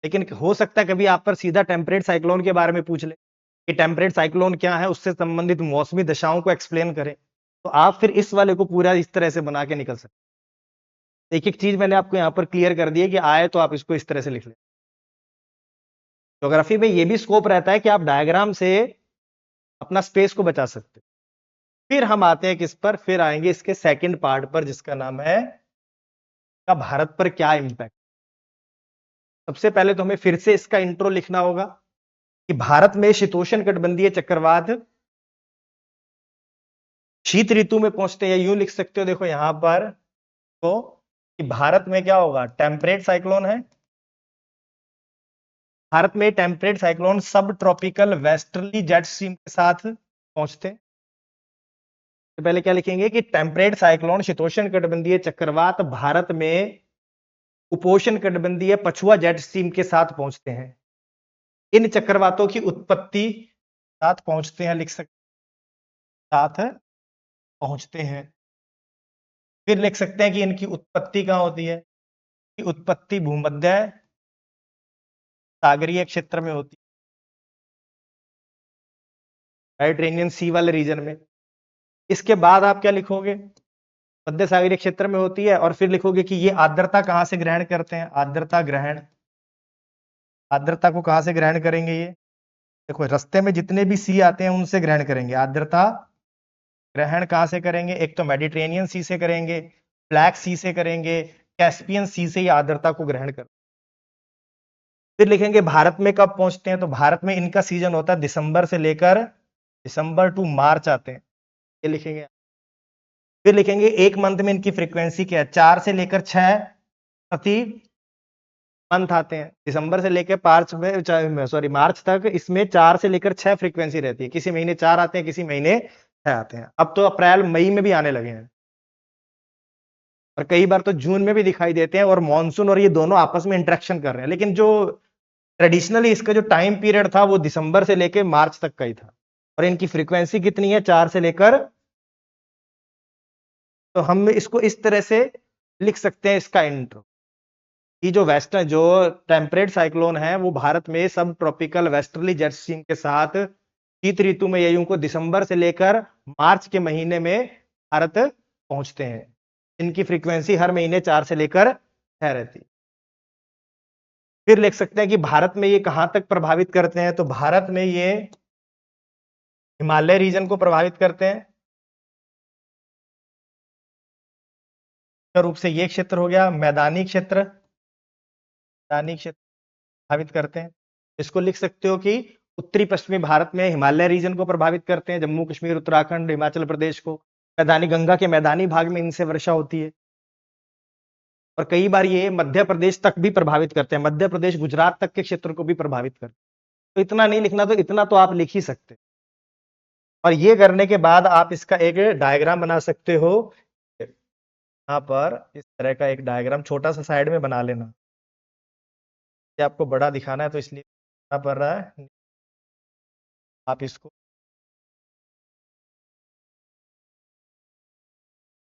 S1: लेकिन हो सकता है कभी आप पर सीधा टेम्परेट साइक्लोन के बारे में पूछ ले कि टेम्परेट साइक्लोन क्या है, उससे संबंधित मौसमी दशाओं को एक्सप्लेन करें, तो आप फिर इस वाले को पूरा इस तरह से बना के निकल सकते। एक एक चीज मैंने आपको यहाँ पर क्लियर कर दी है कि आए तो आप इसको इस तरह से लिख लें। ज्योग्राफी में ये भी स्कोप रहता है कि आप डायग्राम से अपना स्पेस को बचा सकते हैं। फिर हम आते हैं किस पर, फिर आएंगे इसके सेकंड पार्ट पर जिसका नाम है का भारत पर क्या इंपैक्ट। सबसे पहले तो हमें फिर से इसका इंट्रो लिखना होगा कि भारत में शीतोष्ण कटिबंधीय चक्रवात शीत ऋतु में पहुंचते हैं, यूं लिख सकते हो, देखो यहां पर तो कि भारत में क्या होगा, टेम्परेट साइक्लोन है, भारत में टेम्परेट साइक्लोन सब ट्रॉपिकल वेस्टर्ली जेट स्ट्रीम के साथ पहुंचते हैं। तो पहले क्या लिखेंगे कि टेम्परेट साइक्लोन शीतोष्ण कटिबंधीय चक्रवात भारत में उपोष्ण कटिबंधीय पछुआ जेट स्ट्रीम के साथ पहुंचते हैं, इन चक्रवातों की उत्पत्ति साथ पहुंचते हैं, लिख सकते साथ पहुंचते हैं। फिर लिख सकते हैं कि इनकी उत्पत्ति कहां होती है, कि उत्पत्ति भूमध्य सागरीय क्षेत्र में होती है, मेडिटेरेनियन सी वाले रीजन में। इसके बाद आप क्या लिखोगे, मध्य सागरीय क्षेत्र में होती है, और फिर लिखोगे कि ये आर्द्रता कहां से ग्रहण करते हैं, आर्द्रता ग्रहण, आर्द्रता को कहां से ग्रहण करेंगे, ये देखो रास्ते में जितने भी सी आते हैं उनसे ग्रहण करेंगे, आर्द्रता ग्रहण कहां से करेंगे, एक तो मेडिटेरेनियन सी से करेंगे, ब्लैक सी से करेंगे, कैस्पियन सी से ये आर्द्रता को ग्रहण कर। फिर लिखेंगे भारत में कब पहुंचते हैं, तो भारत में इनका सीजन होता है दिसंबर टू मार्च आते हैं, ये लिखेंगे। फिर लिखेंगे एक मंथ में इनकी फ्रीक्वेंसी क्या है, 4 से लेकर 6 प्रति मंथ आते हैं, दिसंबर से लेकर मार्च तक इसमें 4 से लेकर 6 फ्रीक्वेंसी रहती है, किसी महीने 4 आते हैं, किसी महीने 6 आते हैं, अब तो अप्रैल मई में भी आने लगे हैं, और कई बार तो जून में भी दिखाई देते हैं, और मॉनसून और ये दोनों आपस में इंटरेक्शन कर रहे हैं, लेकिन जो ट्रेडिशनली इसका जो टाइम पीरियड था वो दिसंबर से लेकर मार्च तक का ही था, और इनकी फ्रीक्वेंसी कितनी है, 4 से लेकर, तो हम इसको इस तरह से लिख सकते हैं इसका इंट्रो, कि जो वेस्टर्न जो टेम्परेट साइक्लोन है वो भारत में सब ट्रॉपिकल वेस्टर्ली जेट स्ट्रीम के साथ शीत ऋतु में यही को दिसंबर से लेकर मार्च के महीने में भारत पहुंचते हैं, इनकी फ्रीक्वेंसी हर महीने 4 से लेकर 6 रहती है। फिर लिख सकते हैं कि भारत में ये कहां तक प्रभावित करते हैं, तो भारत में ये हिमालय रीजन को प्रभावित करते हैं, रूप से ये क्षेत्र हो गया मैदानी क्षेत्र, मैदानी क्षेत्र प्रभावित करते हैं। इसको लिख सकते हो कि उत्तरी पश्चिमी भारत में हिमालय रीजन को प्रभावित करते हैं, जम्मू कश्मीर, उत्तराखंड, हिमाचल प्रदेश को, मैदानी गंगा के मैदानी भाग में इनसे वर्षा होती है, और कई बार ये मध्य प्रदेश तक भी प्रभावित करते हैं, मध्य प्रदेश गुजरात तक के क्षेत्र को भी प्रभावित करते हैं। तो इतना नहीं लिखना, तो इतना तो आप लिख ही सकते, और ये करने के बाद आप इसका एक डायग्राम बना सकते हो, यहाँ पर इस तरह का एक डायग्राम छोटा सा साइड में बना लेना, ये आपको बड़ा दिखाना है तो इसलिए पड़ रहा है, आप इसको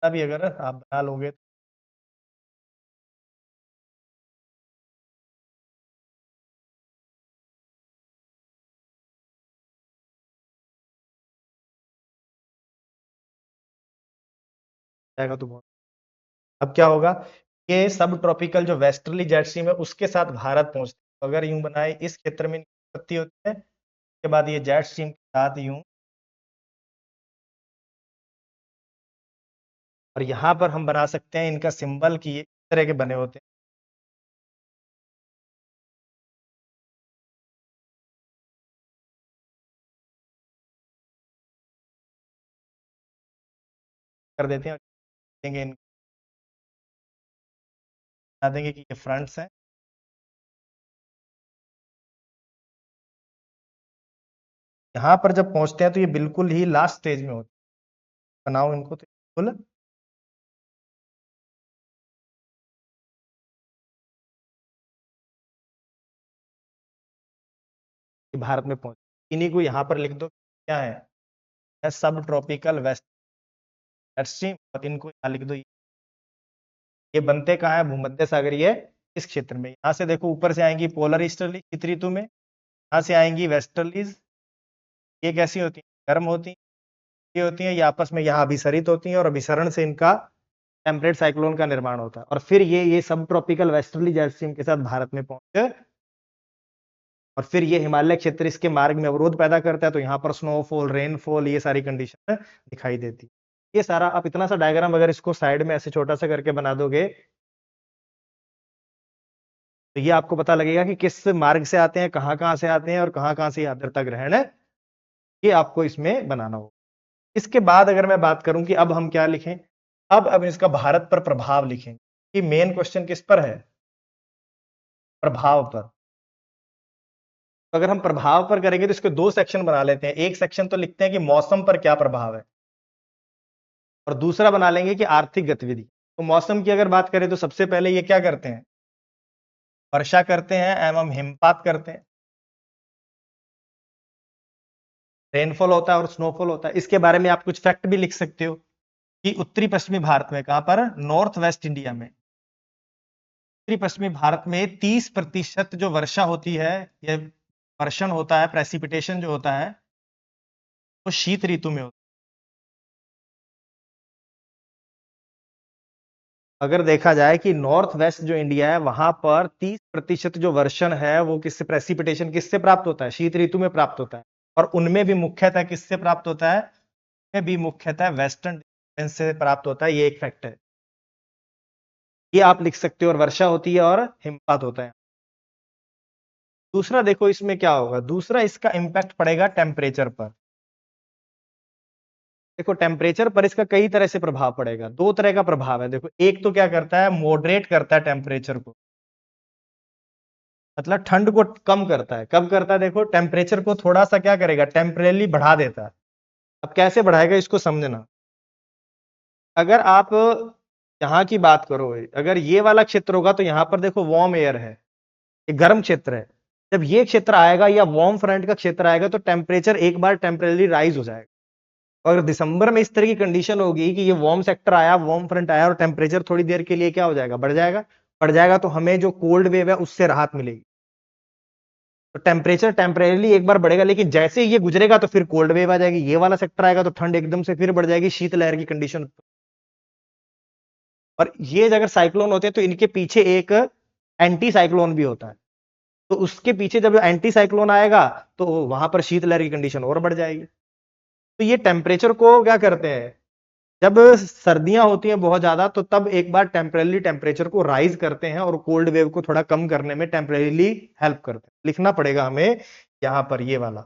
S1: अभी अगर आप बना लोगे जाएगा तो बहुत। अब क्या होगा, ये सब ट्रॉपिकल जो वेस्टर्ली जेट स्ट्रीम है उसके साथ भारत पहुंचते हैं, तो अगर यूं बनाए इस क्षेत्र में इनकी उत्पत्ति होती है, उसके बाद ये जेट स्ट्रीम के साथ यूं और यहाँ पर हम बना सकते हैं इनका सिंबल कि ये इस तरह के बने होते हैं। कर देते हैं और देंगे बता देंगे कि ये फ्रंट्स हैं। यहाँ पर जब पहुंचते हैं तो ये बिल्कुल ही लास्ट स्टेज में होते हैं। बनाओ इनको तो बिल्कुल भारत में पहुंच, इन्हीं को यहाँ पर लिख दो क्या है सब ट्रॉपिकल वेस्ट स्ट्रीम, और इनको यहाँ लिख दो। ये बनते कहाँ है? भूमध्य सागरीय इस क्षेत्र में। यहाँ से देखो ऊपर से आएंगी पोलर ईस्टर्ली शीत ऋतु में, यहाँ से आएंगी वेस्टर्लीज। ये कैसी होती है? गर्म होती हैं। ये होती हैं, ये आपस में यहाँ अभिसरित होती हैं और अभिसरण से इनका टेम्परेट साइक्लोन का निर्माण होता है। और फिर ये सब ट्रॉपिकल वेस्टर्ली जेट स्ट्रीम के साथ भारत में पहुंचे और फिर ये हिमालय क्षेत्र इसके मार्ग में अवरोध पैदा करता है, तो यहाँ पर स्नोफॉल, रेनफॉल, ये सारी कंडीशन दिखाई देती। ये सारा आप इतना सा डायग्राम अगर इसको साइड में ऐसे छोटा सा करके बना दोगे तो ये आपको पता लगेगा कि किस मार्ग से आते हैं, कहाँ से आते हैं और कहाँ से आर्द्रता ग्रहण है। ये आपको इसमें बनाना होगा। इसके बाद अगर मैं बात करूं कि अब हम क्या लिखें, अब इसका भारत पर प्रभाव लिखें कि मेन क्वेश्चन किस पर है? प्रभाव पर। तो अगर हम प्रभाव पर करेंगे तो इसके दो सेक्शन बना लेते हैं। एक सेक्शन तो लिखते हैं कि मौसम पर क्या प्रभाव है और दूसरा बना लेंगे कि आर्थिक गतिविधि। तो मौसम की अगर बात करें तो सबसे पहले ये क्या करते हैं? वर्षा करते हैं एवं हिमपात करते हैं। रेनफॉल होता है और स्नोफॉल होता है। इसके बारे में आप कुछ फैक्ट भी लिख सकते हो कि उत्तरी पश्चिमी भारत में, कहां पर? नॉर्थ वेस्ट इंडिया में, उत्तरी पश्चिमी भारत में 30% जो वर्षा होती है, ये वर्षण होता है, प्रेसिपिटेशन जो होता है, वो शीत ऋतु में होता है। अगर देखा जाए कि नॉर्थ वेस्ट जो इंडिया है वहां पर 30% जो वर्षण है वो किससे, प्रेसिपिटेशन किससे प्राप्त होता है? शीत ऋतु में प्राप्त होता है। और उनमें भी मुख्यतः किससे प्राप्त होता है? उनमें भी मुख्यतः वेस्टर्न डिस्टर्बेंस से प्राप्त होता है। ये एक फैक्ट है, ये आप लिख सकते हो। और वर्षा होती है और हिमपात होता है। दूसरा देखो इसमें क्या होगा, दूसरा इसका इंपैक्ट पड़ेगा टेम्परेचर पर। देखो टेम्परेचर पर इसका कई तरह से प्रभाव पड़ेगा। दो तरह का प्रभाव है। देखो एक तो क्या करता है, मॉडरेट करता है टेम्परेचर को, मतलब ठंड को कम करता है। कब करता है? देखो टेम्परेचर को थोड़ा सा क्या करेगा, टेम्परेली बढ़ा देता है। अब कैसे बढ़ाएगा इसको समझना। अगर आप यहाँ की बात करो, अगर ये वाला क्षेत्र होगा तो यहाँ पर देखो वार्म एयर है, ये गर्म क्षेत्र है। जब ये क्षेत्र आएगा या वार्म फ्रंट का क्षेत्र आएगा तो टेम्परेचर एक बार टेम्परेली राइज हो जाएगा। और दिसंबर में इस तरह की कंडीशन होगी कि ये वार्म सेक्टर आया, वार्म फ्रंट आया और टेम्परेचर थोड़ी देर के लिए क्या हो जाएगा, बढ़ जाएगा। बढ़ जाएगा तो हमें जो कोल्ड वेव है उससे राहत मिलेगी। तो टेम्परेचर टेम्परेली एक बार बढ़ेगा, लेकिन जैसे ही ये गुजरेगा तो फिर कोल्ड वेव आ जाएगी। ये वाला सेक्टर आएगा तो ठंड एकदम से फिर बढ़ जाएगी, शीतलहर की कंडीशन। और ये अगर साइक्लोन होते हैं तो इनके पीछे एक एंटी साइक्लोन भी होता है। तो उसके पीछे जब एंटी साइक्लोन आएगा तो वहां पर शीतलहर की कंडीशन और बढ़ जाएगी। तो ये टेम्परेचर को क्या करते हैं, जब सर्दियां होती हैं बहुत ज्यादा तो तब एक बार टेम्परेली टेम्परेचर को राइज करते हैं और कोल्ड वेव को थोड़ा कम करने में टेम्परेली हेल्प करते हैं। लिखना पड़ेगा हमें यहां पर ये वाला।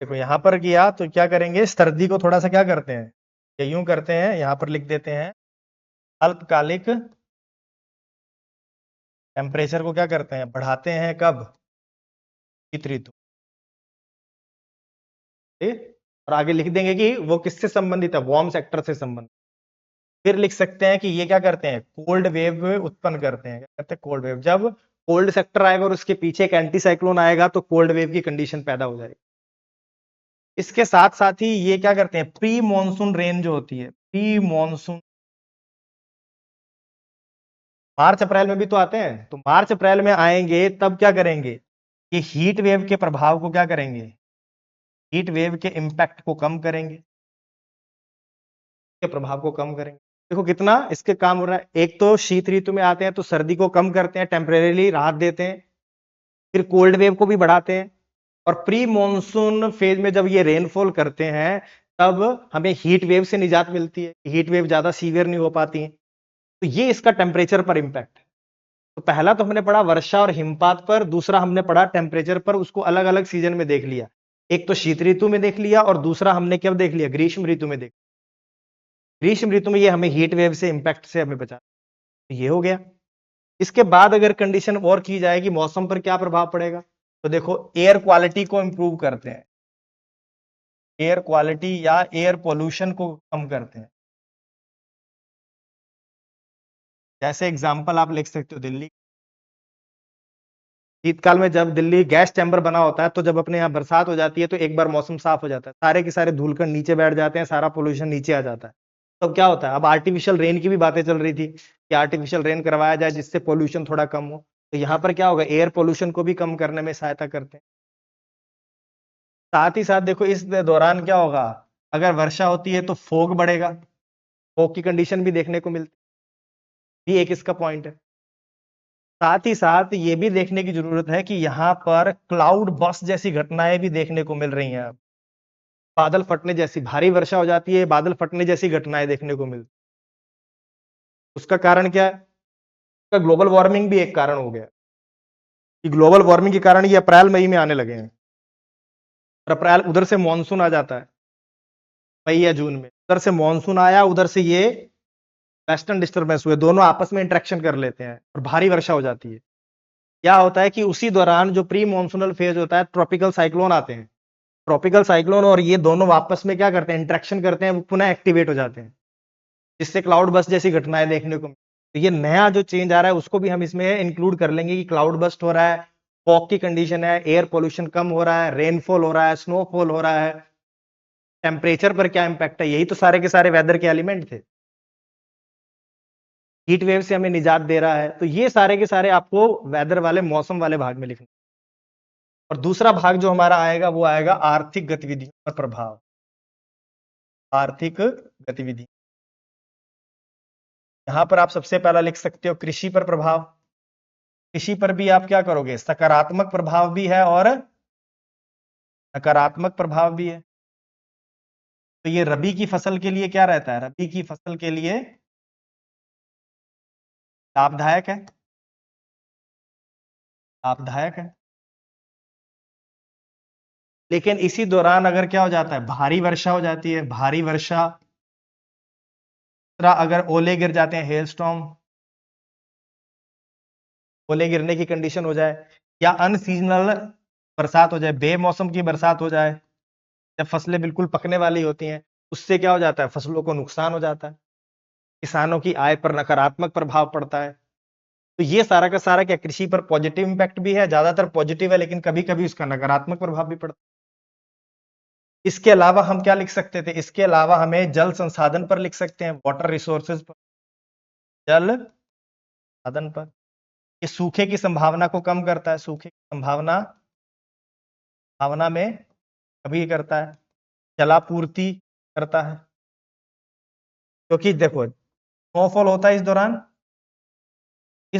S1: देखो यहां पर किया तो क्या करेंगे, सर्दी को थोड़ा सा क्या करते हैं, या यूं करते हैं, यहां पर लिख देते हैं अल्पकालिक टेम्परेचर को क्या करते हैं, बढ़ाते हैं। कब? शीत ऋतु। और आगे लिख देंगे कि वो किससे संबंधित है, वार्म सेक्टर से संबंधित। फिर लिख सकते हैं कि ये क्या करते हैं, कोल्ड वेव उत्पन्न करते हैं। क्या करते हैं? Cold wave. जब कोल्ड सेक्टर आएगा और उसके पीछे एक एंटी साइक्लोन आएगा तो कोल्ड वेव की कंडीशन पैदा हो जाएगी। इसके साथ साथ ही ये क्या करते हैं, प्री मॉनसून रेन जो होती है, प्री मॉनसून, मार्च अप्रैल में भी तो आते हैं। तो मार्च अप्रैल में आएंगे तब क्या करेंगे, ये हीट वेव के प्रभाव को क्या करेंगे, हीट वेव के इंपैक्ट को कम करेंगे, के प्रभाव को कम करेंगे। देखो कितना इसके काम हो रहा है। एक तो शीत ऋतु में आते हैं तो सर्दी को कम करते हैं, टेम्परेली राहत देते हैं। फिर कोल्ड वेव को भी बढ़ाते हैं। और प्री मॉनसून फेज में जब ये रेनफॉल करते हैं तब हमें हीट वेव से निजात मिलती है, हीट वेव ज्यादा सीवियर नहीं हो पाती है। तो ये इसका टेम्परेचर पर इंपैक्ट है। तो पहला तो हमने पढ़ा वर्षा और हिमपात पर, दूसरा हमने पढ़ा टेम्परेचर पर, उसको अलग अलग सीजन में देख लिया। एक तो शीत ऋतु में देख लिया और दूसरा हमने कब देख लिया, ग्रीष्म ऋतु में देख। ग्रीष्म ऋतु में ये हमें हीट वेव से इंपैक्ट से हमें बचा, तो ये हो गया। इसके बाद अगर कंडीशन और की जाए कि मौसम पर क्या प्रभाव पड़ेगा, तो देखो एयर क्वालिटी को इंप्रूव करते हैं, एयर क्वालिटी या एयर पोल्यूशन को कम करते हैं। जैसे एग्जांपल आप लिख सकते हो दिल्ली, शीतकाल में जब दिल्ली गैस चैम्बर बना होता है, तो जब अपने यहाँ बरसात हो जाती है तो एक बार मौसम साफ हो जाता है, सारे के सारे धूलकण नीचे बैठ जाते हैं, सारा पोल्यूशन नीचे आ जाता है। तो क्या होता है, अब आर्टिफिशियल रेन की भी बातें चल रही थी कि आर्टिफिशियल रेन करवाया जाए जिससे पोल्यूशन थोड़ा कम हो। तो यहाँ पर क्या होगा, एयर पोल्यूशन को भी कम करने में सहायता करते हैं। साथ ही साथ देखो इस दौरान क्या होगा, अगर वर्षा होती है तो फोग बढ़ेगा, फोग की कंडीशन भी देखने को मिलती है, ये एक इसका पॉइंट है। साथ ही साथ ये भी देखने की जरूरत है कि यहाँ पर क्लाउड बस्ट जैसी घटनाएं भी देखने को मिल रही हैं। अब बादल फटने जैसी, भारी वर्षा हो जाती है, बादल फटने जैसी घटनाएं देखने को मिलती। उसका कारण क्या है, उसका ग्लोबल वार्मिंग भी एक कारण हो गया कि ग्लोबल वार्मिंग के कारण ये अप्रैल मई में आने लगे हैं, और अप्रैल उधर से मानसून आ जाता है मई या जून में, उधर से मानसून आया, उधर से ये वेस्टर्न डिस्टर्बेंस हुए, दोनों आपस में इंटरेक्शन कर लेते हैं और भारी वर्षा हो जाती है। क्या होता है कि उसी दौरान जो प्री मानसूनल फेज होता है, ट्रॉपिकल साइक्लोन आते हैं, ट्रॉपिकल साइक्लोन और ये दोनों आपस में क्या करते हैं, इंटरेक्शन करते हैं, वो पुनः एक्टिवेट हो जाते हैं, जिससे क्लाउड बस्ट जैसी घटनाएं देखने को। तो ये नया जो चेंज आ रहा है उसको भी हम इसमें इंक्लूड कर लेंगे कि क्लाउड बस्ट हो रहा है, फॉग की कंडीशन है, एयर पोल्यूशन कम हो रहा है, रेनफॉल हो रहा है, स्नोफॉल हो रहा है, टेम्परेचर पर क्या इंपैक्ट है, यही तो सारे के सारे वेदर के एलिमेंट थे। हीट वेव से हमें निजात दे रहा है, तो ये सारे के सारे आपको वेदर वाले, मौसम वाले भाग में लिखना। और दूसरा भाग जो हमारा आएगा वो आएगा आर्थिक गतिविधियों पर प्रभाव, आर्थिक गतिविधि। यहां पर आप सबसे पहला लिख सकते हो कृषि पर प्रभाव। कृषि पर भी आप क्या करोगे, सकारात्मक प्रभाव भी है और नकारात्मक प्रभाव भी है। तो ये रबी की फसल के लिए क्या रहता है, रबी की फसल के लिए लाभदायक है, लाभदायक है। लेकिन इसी दौरान अगर क्या हो जाता है, भारी वर्षा हो जाती है, भारी वर्षा, अगर ओले गिर जाते हैं, हेल स्टॉर्म, ओले गिरने की कंडीशन हो जाए, या अनसीजनल बरसात हो जाए, बेमौसम की बरसात हो जाए, जब फसलें बिल्कुल पकने वाली होती हैं, उससे क्या हो जाता है, फसलों को नुकसान हो जाता है, किसानों की आय पर नकारात्मक प्रभाव पड़ता है। तो ये सारा का सारा क्या, कृषि पर पॉजिटिव इंपैक्ट भी है, ज्यादातर पॉजिटिव है, लेकिन कभी कभी उसका नकारात्मक प्रभाव भी पड़ता है। इसके अलावा हम क्या लिख सकते थे, इसके अलावा हमें जल संसाधन पर लिख सकते हैं, वाटर रिसोर्सेज पर, जल साधन पर। ये सूखे की संभावना को कम करता है, सूखे की संभावना भावना में कभी करता है, जलापूर्ति करता है। क्योंकि देखो स्नोफॉल होता है इस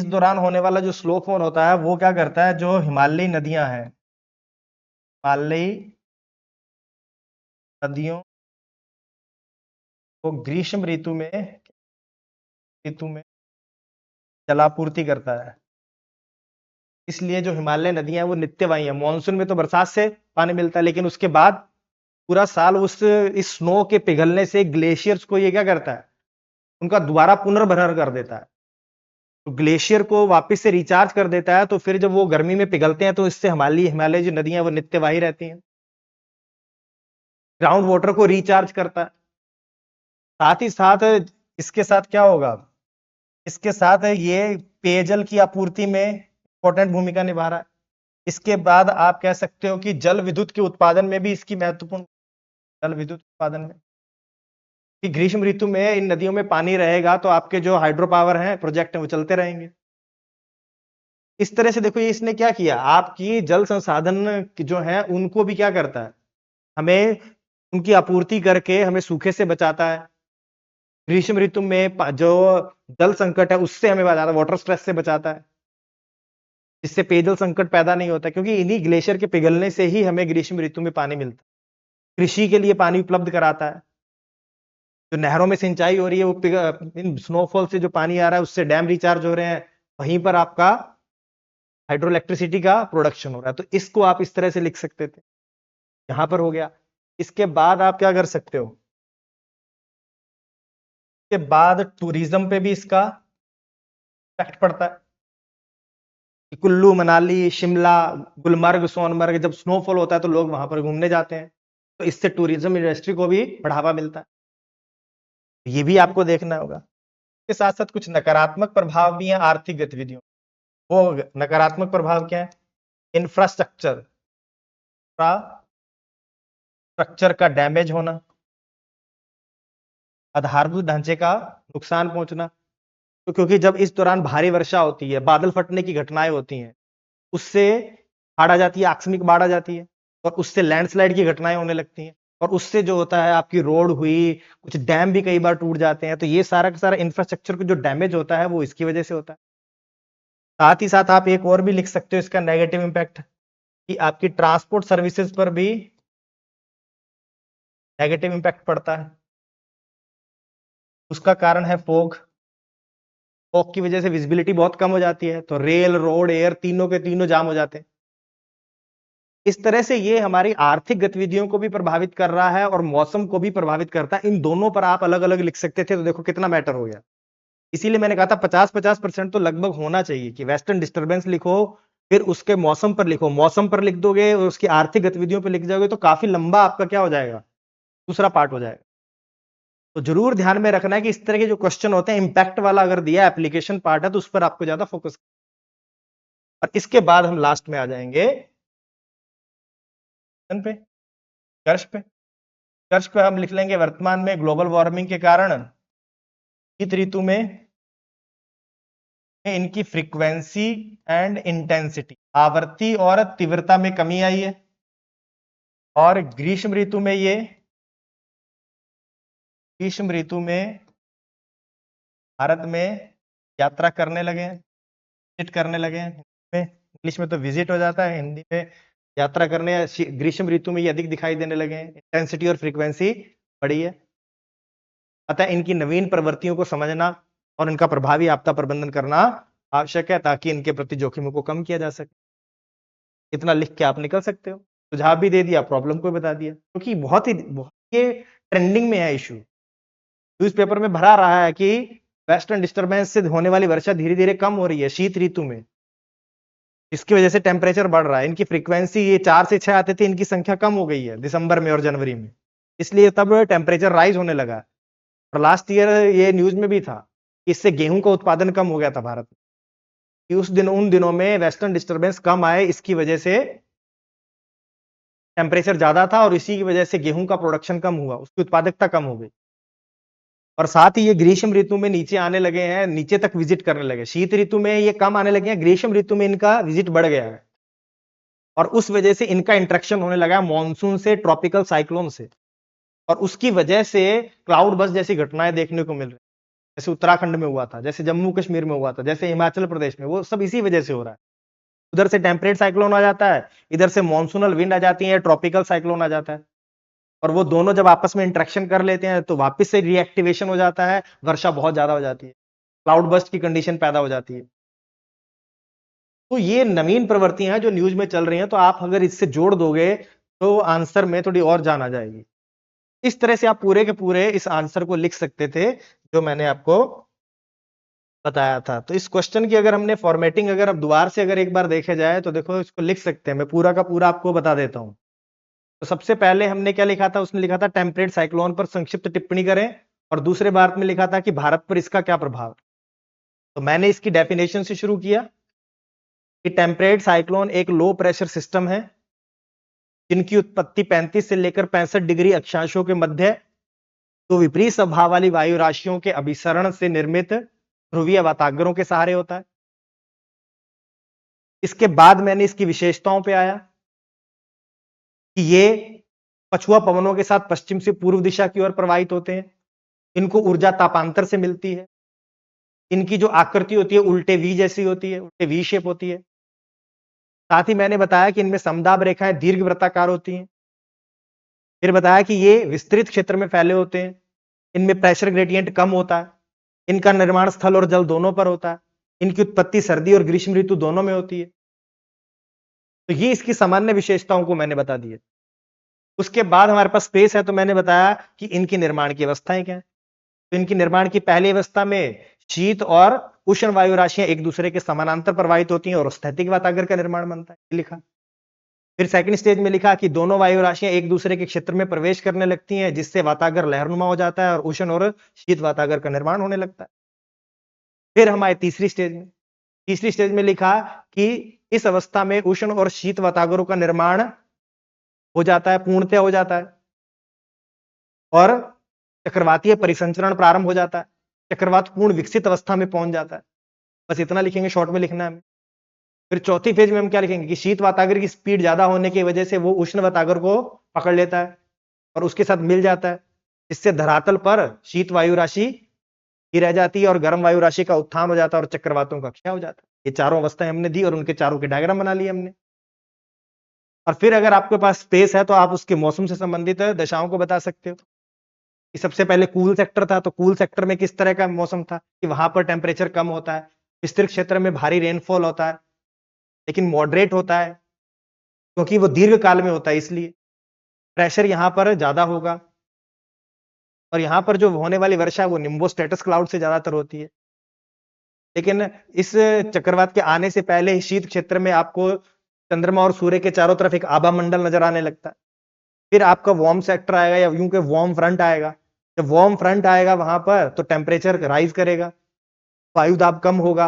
S1: दौरान होने वाला जो स्नोफॉल होता है वो क्या करता है, जो हिमालयी नदियां हैं, हिमालयी नदियों को ग्रीष्म ऋतु में जलापूर्ति करता है। इसलिए जो हिमालय नदियां हैं वो नित्यवाही है, मानसून में तो बरसात से पानी मिलता है, लेकिन उसके बाद पूरा साल उस इस स्नो के पिघलने से ग्लेशियर्स को ये क्या करता है, उनका दोबारा पुनर्भरण कर देता है, तो ग्लेशियर को वापस से रिचार्ज कर देता है। तो फिर जब वो गर्मी में पिघलते हैं तो इससे हिमालय जो नदियां वो नित्यवाही रहती हैं, ग्राउंड वाटर को रिचार्ज करता है। साथ ही साथ इसके साथ क्या होगा, इसके साथ ये पेयजल की आपूर्ति में इंपॉर्टेंट भूमिका निभा रहा है। इसके बाद आप कह सकते हो कि जल विद्युत के उत्पादन में भी इसकी महत्वपूर्ण, जल विद्युत उत्पादन में कि ग्रीष्म ऋतु में इन नदियों में पानी रहेगा तो आपके जो हाइड्रो पावर हैं प्रोजेक्ट हैं वो चलते रहेंगे। इस तरह से देखो ये इसने क्या किया, आपकी जल संसाधन जो है उनको भी क्या करता है, हमें उनकी आपूर्ति करके हमें सूखे से बचाता है। ग्रीष्म ऋतु में जो जल संकट है उससे हमें बचाता है, वाटर स्ट्रेस से बचाता है, जिससे पेयजल संकट पैदा नहीं होता, क्योंकि इन्हीं ग्लेशियर के पिघलने से ही हमें ग्रीष्म ऋतु में पानी मिलता है। कृषि के लिए पानी उपलब्ध कराता है। जो नहरों में सिंचाई हो रही है वो इन स्नोफॉल से जो पानी आ रहा है उससे डैम रिचार्ज हो रहे हैं, वहीं पर आपका हाइड्रो इलेक्ट्रिसिटी का प्रोडक्शन हो रहा है। तो इसको आप इस तरह से लिख सकते थे, यहां पर हो गया। इसके बाद आप क्या कर सकते हो, इसके बाद टूरिज्म पे भी इसका इफेक्ट पड़ता है। कुल्लू मनाली शिमला गुलमर्ग सोनमर्ग जब स्नोफॉल होता है तो लोग वहां पर घूमने जाते हैं, तो इससे टूरिज्म इंडस्ट्री को भी बढ़ावा मिलता है। ये भी आपको देखना होगा। इसके साथ साथ कुछ नकारात्मक प्रभाव भी हैं आर्थिक गतिविधियों। वो नकारात्मक प्रभाव क्या है? इंफ्रास्ट्रक्चर स्ट्रक्चर का डैमेज होना, आधारभूत ढांचे का नुकसान पहुंचना। तो क्योंकि जब इस दौरान भारी वर्षा होती है, बादल फटने की घटनाएं होती हैं, उससे बाढ़ आ जाती है, आकस्मिक बाढ़ आ जाती है, और उससे लैंडस्लाइड की घटनाएं होने लगती हैं, और उससे जो होता है आपकी रोड हुई, कुछ डैम भी कई बार टूट जाते हैं। तो ये सारा का सारा इंफ्रास्ट्रक्चर को जो डैमेज होता है वो इसकी वजह से होता है। साथ ही साथ आप एक और भी लिख सकते हो इसका नेगेटिव इम्पैक्ट, कि आपकी ट्रांसपोर्ट सर्विसेज पर भी नेगेटिव इम्पैक्ट पड़ता है। उसका कारण है फोग। फोग की वजह से विजिबिलिटी बहुत कम हो जाती है, तो रेल रोड एयर तीनों के तीनों जाम हो जाते हैं। इस तरह से ये हमारी आर्थिक गतिविधियों को भी प्रभावित कर रहा है और मौसम को भी प्रभावित करता है। इन दोनों पर आप अलग अलग लिख सकते थे, तो देखो कितना मैटर हो गया। इसीलिए मैंने कहा था 50-50% तो लगभग होना चाहिए, कि वेस्टर्न डिस्टर्बेंस लिखो, फिर उसके मौसम पर लिखो, मौसम पर लिख दोगे और उसकी आर्थिक गतिविधियों पर लिख जाओगे तो काफी लंबा आपका क्या हो जाएगा, दूसरा पार्ट हो जाएगा। तो जरूर ध्यान में रखना है कि इस तरह के जो क्वेश्चन होते हैं, इंपैक्ट वाला अगर दिया एप्लीकेशन पार्ट है तो उस पर आपको ज्यादा फोकस। और इसके बाद हम लास्ट में आ जाएंगे पे कर्ष पे। कर्ष पे हम लिख लेंगे वर्तमान में ग्लोबल वार्मिंग के कारण शीत ऋतु में इनकी फ्रीक्वेंसी एंड इंटेंसिटी, आवृत्ति और तीव्रता में कमी आई है। और ग्रीष्म ऋतु में भारत में यात्रा करने लगे हैं, विजिट करने लगे हैं। इंग्लिश में तो विजिट हो जाता है, हिंदी में यात्रा करने। ग्रीष्म ऋतु में ये अधिक दिखाई देने लगे हैं, इंटेंसिटी और फ्रीक्वेंसी बढ़ी है। अतः इनकी नवीन प्रवृत्तियों को समझना और इनका प्रभावी आपदा प्रबंधन करना आवश्यक है, ताकि इनके प्रति जोखिमों को कम किया जा सके। इतना लिख के आप निकल सकते हो। सुझाव भी दे दिया, प्रॉब्लम को बता दिया, क्योंकि बहुत ये ट्रेंडिंग में है इशू। न्यूज़पेपर में भरा रहा है कि वेस्टर्न डिस्टर्बेंस से होने वाली वर्षा धीरे धीरे कम हो रही है शीत ऋतु में, इसकी वजह से टेम्परेचर बढ़ रहा है। इनकी फ्रीक्वेंसी ये 4 से 6 आते थे, इनकी संख्या कम हो गई है दिसंबर में और जनवरी में, इसलिए तब टेम्परेचर राइज होने लगा। और लास्ट ईयर ये न्यूज में भी था कि इससे गेहूं का उत्पादन कम हो गया था भारत में, कि उन दिनों में वेस्टर्न डिस्टर्बेंस कम आए, इसकी वजह से टेम्परेचर ज्यादा था और इसी की वजह से गेहूं का प्रोडक्शन कम हुआ, उसकी उत्पादकता कम हो गई। और साथ ही ये ग्रीष्म ऋतु में नीचे आने लगे हैं, नीचे तक विजिट करने लगे। शीत ऋतु में ये कम आने लगे हैं, ग्रीष्म ऋतु में इनका विजिट बढ़ गया है, और उस वजह से इनका इंटरेक्शन होने लगा मॉनसून से, ट्रॉपिकल साइक्लोन से, और उसकी वजह से क्लाउड बस्ट जैसी घटनाएं देखने को मिल रही, जैसे उत्तराखंड में हुआ था, जैसे जम्मू कश्मीर में हुआ था, जैसे हिमाचल प्रदेश में, वो सब इसी वजह से हो रहा है। उधर से टेम्परेट साइक्लोन आ जाता है, इधर से मॉनसूनल विंड आ जाती है, ट्रॉपिकल साइक्लोन आ जाता है, और वो दोनों जब आपस में इंटरेक्शन कर लेते हैं तो वापस से रिएक्टिवेशन हो जाता है, वर्षा बहुत ज्यादा हो जाती है, क्लाउड बस्ट की कंडीशन पैदा हो जाती है। तो ये नवीन प्रवृत्तियां हैं जो न्यूज में चल रही हैं, तो आप अगर इससे जोड़ दोगे तो आंसर में थोड़ी और जान आ जाएगी। इस तरह से आप पूरे के पूरे इस आंसर को लिख सकते थे जो मैंने आपको बताया था। तो इस क्वेश्चन की अगर हमने फॉर्मेटिंग अगर अब दोबारा से अगर एक बार देखे जाए तो देखो इसको लिख सकते हैं, मैं पूरा का पूरा आपको बता देता हूं। तो सबसे पहले हमने क्या लिखा था, उसने लिखा था टेम्परेट साइक्लोन पर संक्षिप्त टिप्पणी करें, और दूसरे बार में लिखा था कि भारत पर इसका क्या प्रभाव। तो मैंने इसकी डेफिनेशन से शुरू किया कि टेम्परेट साइक्लोन एक लो प्रेशर सिस्टम है जिनकी उत्पत्ति 35 से लेकर 65 डिग्री अक्षांशों के मध्य तो विपरीत स्वभाव वाली वायु राशियों के अभिसरण से निर्मित ध्रुवीय वाताग्रों के सहारे होता है। इसके बाद मैंने इसकी विशेषताओं पे आया कि ये पछुआ पवनों के साथ पश्चिम से पूर्व दिशा की ओर प्रवाहित होते हैं, इनको ऊर्जा तापांतर से मिलती है, इनकी जो आकृति होती है उल्टे वी जैसी होती है, उल्टे वी शेप होती है। साथ ही मैंने बताया कि इनमें समदाब रेखाएं दीर्घ वृत्ताकार होती हैं, फिर बताया कि ये विस्तृत क्षेत्र में फैले होते हैं, इनमें प्रेशर ग्रेडियंट कम होता है, इनका निर्माण स्थल और जल दोनों पर होता है, इनकी उत्पत्ति सर्दी और ग्रीष्म ऋतु दोनों में होती है। तो ये इसकी सामान्य विशेषताओं को मैंने बता दिया। उसके बाद हमारे पास स्पेस है, तो मैंने बताया कि इनकी निर्माण की अवस्थाएं क्या है। तो इनकी निर्माण की पहली अवस्था में शीत और उष्ण वायु राशियां एक दूसरे के समानांतर प्रवाहित होती हैं और स्थैतिक वातागर का निर्माण बनता है, लिखा। फिर सेकंड स्टेज में लिखा कि दोनों वायु राशियां एक दूसरे के क्षेत्र में प्रवेश करने लगती हैं, जिससे वातागर लहरनुमा हो जाता है और उष्ण और शीत वातागर का निर्माण होने लगता है। फिर हम आए तीसरी स्टेज में। तीसरी स्टेज में लिखा कि इस अवस्था में उष्ण और शीत वातागरों का निर्माण हो जाता है, पूर्णतः हो जाता है, और चक्रवातीय परिसंचरण प्रारंभ हो जाता है। चक्रवात पूर्ण विकसित अवस्था में पहुंच जाता है। बस इतना लिखेंगे, शॉर्ट में लिखना है हमें। फिर चौथी फेज में हम क्या लिखेंगे कि शीत वातागर की स्पीड ज्यादा होने की वजह से वो उष्ण वातागर को पकड़ लेता है और उसके साथ मिल जाता है, इससे धरातल पर शीत वायु राशि ही रह जाती है और गर्म वायु राशि का उत्थान हो जाता है और चक्रवातों का क्षय हो जाता है। ये चारों अवस्थाएं हमने दी और उनके चारों के डायग्राम बना लिए हमने। और फिर अगर आपके पास स्पेस है तो आप उसके मौसम से संबंधित दशाओं को बता सकते हो कि सबसे पहले कूल सेक्टर था, तो कूल सेक्टर में किस तरह का मौसम था कि वहां पर टेम्परेचर कम होता है, विस्तृत क्षेत्र में भारी रेनफॉल होता है, लेकिन मॉडरेट होता है क्योंकि वो दीर्घ काल में होता है, इसलिए प्रेशर यहां पर ज्यादा होगा और यहां पर जो होने वाली वर्षा वो निम्बोस्टेटस क्लाउड से ज्यादातर होती है। लेकिन इस चक्रवात के आने से पहले ही शीत क्षेत्र में आपको चंद्रमा और सूर्य के चारों तरफ एक आभा मंडल नजर आने लगता है। फिर आपका वार्म सेक्टर आएगा या यूं के वार्म फ्रंट आएगा। जब वार्म फ्रंट आएगा वहां पर तो टेम्परेचर राइज करेगा, वायु दाब कम होगा,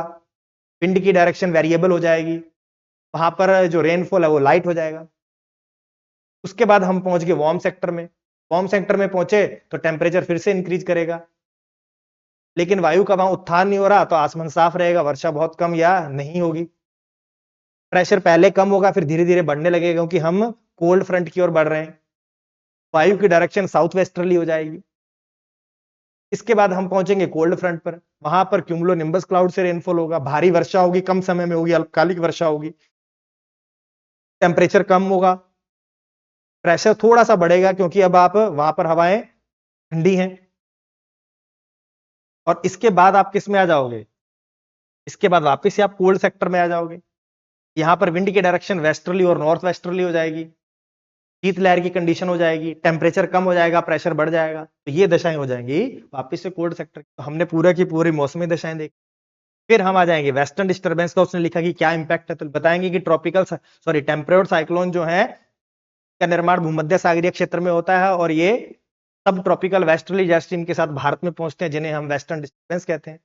S1: विंड की डायरेक्शन वेरिएबल हो जाएगी, वहां पर जो रेनफॉल है वो लाइट हो जाएगा। उसके बाद हम पहुंच गए वार्म सेक्टर में। वार्म सेक्टर में पहुंचे तो टेम्परेचर फिर से इंक्रीज करेगा, लेकिन वायु का वहां उत्थान नहीं हो रहा तो आसमान साफ रहेगा, वर्षा बहुत कम या नहीं होगी। प्रेशर पहले कम होगा फिर धीरे धीरे बढ़ने लगेगा क्योंकि हम कोल्ड फ्रंट की ओर बढ़ रहे हैं। वायु की डायरेक्शन साउथ वेस्टर्ली हो जाएगी। इसके बाद हम पहुंचेंगे कोल्ड फ्रंट पर। वहां पर क्यूमुलो निम्बस क्लाउड से रेनफॉल होगा, भारी वर्षा होगी, कम समय में होगी, अल्पकालिक वर्षा होगी, टेम्परेचर कम होगा, प्रेशर थोड़ा सा बढ़ेगा क्योंकि अब आप वहां पर हवाएं ठंडी हैं। और इसके बाद आप किस में आ जाओगे, इसके बाद वापस से आप कोल्ड सेक्टर में आ जाओगे। यहां पर विंड की डायरेक्शन वेस्टर्ली और नॉर्थ वेस्टर्ली हो जाएगी, शीत लहर की कंडीशन हो जाएगी, टेम्परेचर कम हो जाएगा, प्रेशर बढ़ जाएगा, तो ये दशाएं हो जाएंगी वापस से कोल्ड सेक्टर। तो हमने पूरा की पूरी मौसमी दशाएं देखी। फिर हम आ जाएंगे वेस्टर्न डिस्टर्बेंस का। उसने लिखा कि क्या इंपैक्ट है, तो बताएंगे कि टेम्परेट साइक्लोन जो है का निर्माण भूमध्य सागरीय क्षेत्र में होता है और ये सब ट्रॉपिकल वेस्टर्ली जेट स्ट्रीम के साथ भारत में पहुंचते हैं, जिन्हें हम वेस्टर्न डिस्टर्बेंस कहते हैं।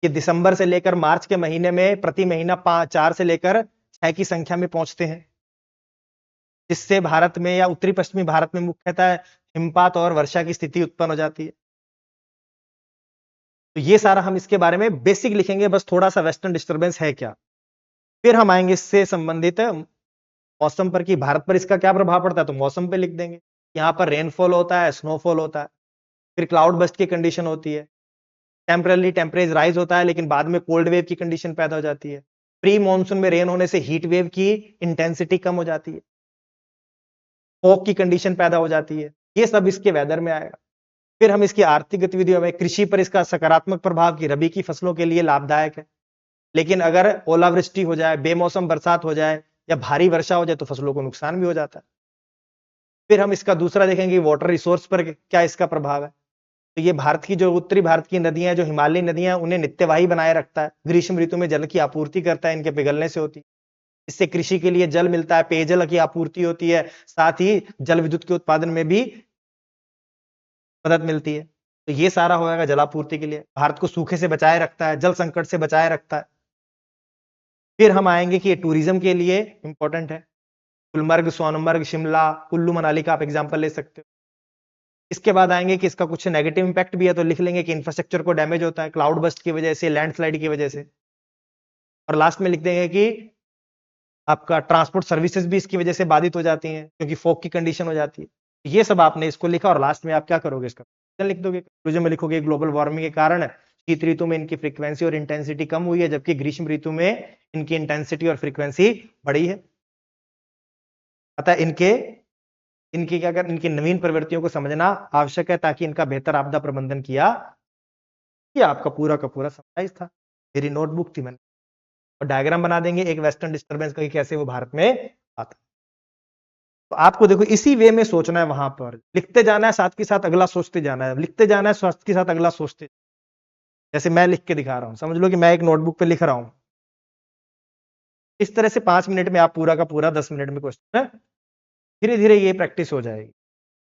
S1: ये दिसंबर से लेकर मार्च के महीने में प्रति महीना 4 से लेकर 6 की संख्या में पहुंचते हैं, जिससे भारत में या उत्तरी पश्चिमी भारत में मुख्यतः हिमपात और वर्षा की स्थिति उत्पन्न हो जाती है। तो ये सारा हम इसके बारे में बेसिक लिखेंगे, बस थोड़ा सा वेस्टर्न डिस्टर्बेंस है क्या। फिर हम आएंगे इससे संबंधित मौसम पर कि भारत पर इसका क्या प्रभाव पड़ता है, तो मौसम पे लिख देंगे। यहाँ पर रेनफॉल होता है, स्नोफॉल होता है, फिर क्लाउड बस्ट की कंडीशन होती है, टेम्परली टेम्परेचर राइज होता है लेकिन बाद में कोल्ड वेव की कंडीशन पैदा हो जाती है, प्री मानसून में रेन होने से हीट वेव की इंटेंसिटी कम हो जाती है, फॉग की कंडीशन पैदा हो जाती है। ये सब इसके वेदर में आएगा। फिर हम इसकी आर्थिक गतिविधियों में कृषि पर इसका सकारात्मक प्रभाव की रबी की फसलों के लिए लाभदायक है, लेकिन अगर ओलावृष्टि हो जाए, बेमौसम बरसात हो जाए या भारी वर्षा हो जाए तो फसलों को नुकसान भी हो जाता है। फिर हम इसका दूसरा देखेंगे वाटर रिसोर्स पर क्या इसका प्रभाव है। तो ये भारत की जो उत्तरी भारत की नदियां, जो हिमालयी नदियां, उन्हें नित्यवाही बनाए रखता है, ग्रीष्म ऋतु में जल की आपूर्ति करता है, इनके पिघलने से होती है। इससे कृषि के लिए जल मिलता है, पेयजल की आपूर्ति होती है, साथ ही जल विद्युत के उत्पादन में भी मदद मिलती है। तो ये सारा होगा जलापूर्ति के लिए, भारत को सूखे से बचाए रखता है, जल संकट से बचाए रखता है। फिर हम आएंगे कि ये टूरिज्म के लिए इंपॉर्टेंट है। गुलमर्ग, सोनमर्ग, शिमला, कुल्लू मनाली का आप एग्जाम्पल ले सकते हो। इसके बाद आएंगे कि इसका कुछ नेगेटिव इंपैक्ट भी है, तो लिख लेंगे कि इंफ्रास्ट्रक्चर को डैमेज होता है क्लाउड बस्ट की वजह से, लैंडस्लाइड की वजह से। और लास्ट में लिख देंगे कि आपका ट्रांसपोर्ट सर्विसेज भी इसकी वजह से बाधित हो जाती हैं क्योंकि फॉग की कंडीशन हो जाती है। ये सब आपने इसको लिखा और लास्ट में आप क्या करोगे, इसका लिख दोगे। कंक्लूजन में लिखोगे ग्लोबल वार्मिंग के कारण शीत ऋतु में इनकी फ्रीक्वेंसी और इंटेंसिटी कम हुई है, जबकि ग्रीष्म ऋतु में इनकी इंटेंसिटी और फ्रीक्वेंसी बढ़ी है। अतः इनके इनकी क्या कर इनकी नवीन प्रवृत्तियों को समझना आवश्यक है ताकि इनका बेहतर आपदा प्रबंधन किया। ये आपका पूरा का पूरा समराइज था। मेरी नोटबुक थी, मैंने और डायग्राम बना देंगे एक वेस्टर्न डिस्टर्बेंस का कि कैसे वो भारत में आता। तो आपको देखो इसी वे में सोचना है, वहां पर लिखते जाना है, साथ के साथ अगला सोचते जाना है, लिखते जाना है, साथ के साथ अगला सोचते। जैसे मैं लिख के दिखा रहा हूं, समझ लो कि मैं एक नोटबुक पे लिख रहा हूं। इस तरह से 5 मिनट में आप पूरा का पूरा 10 मिनट में क्वेश्चन है, धीरे धीरे ये प्रैक्टिस हो जाएगी।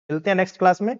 S1: मिलते हैं नेक्स्ट क्लास में।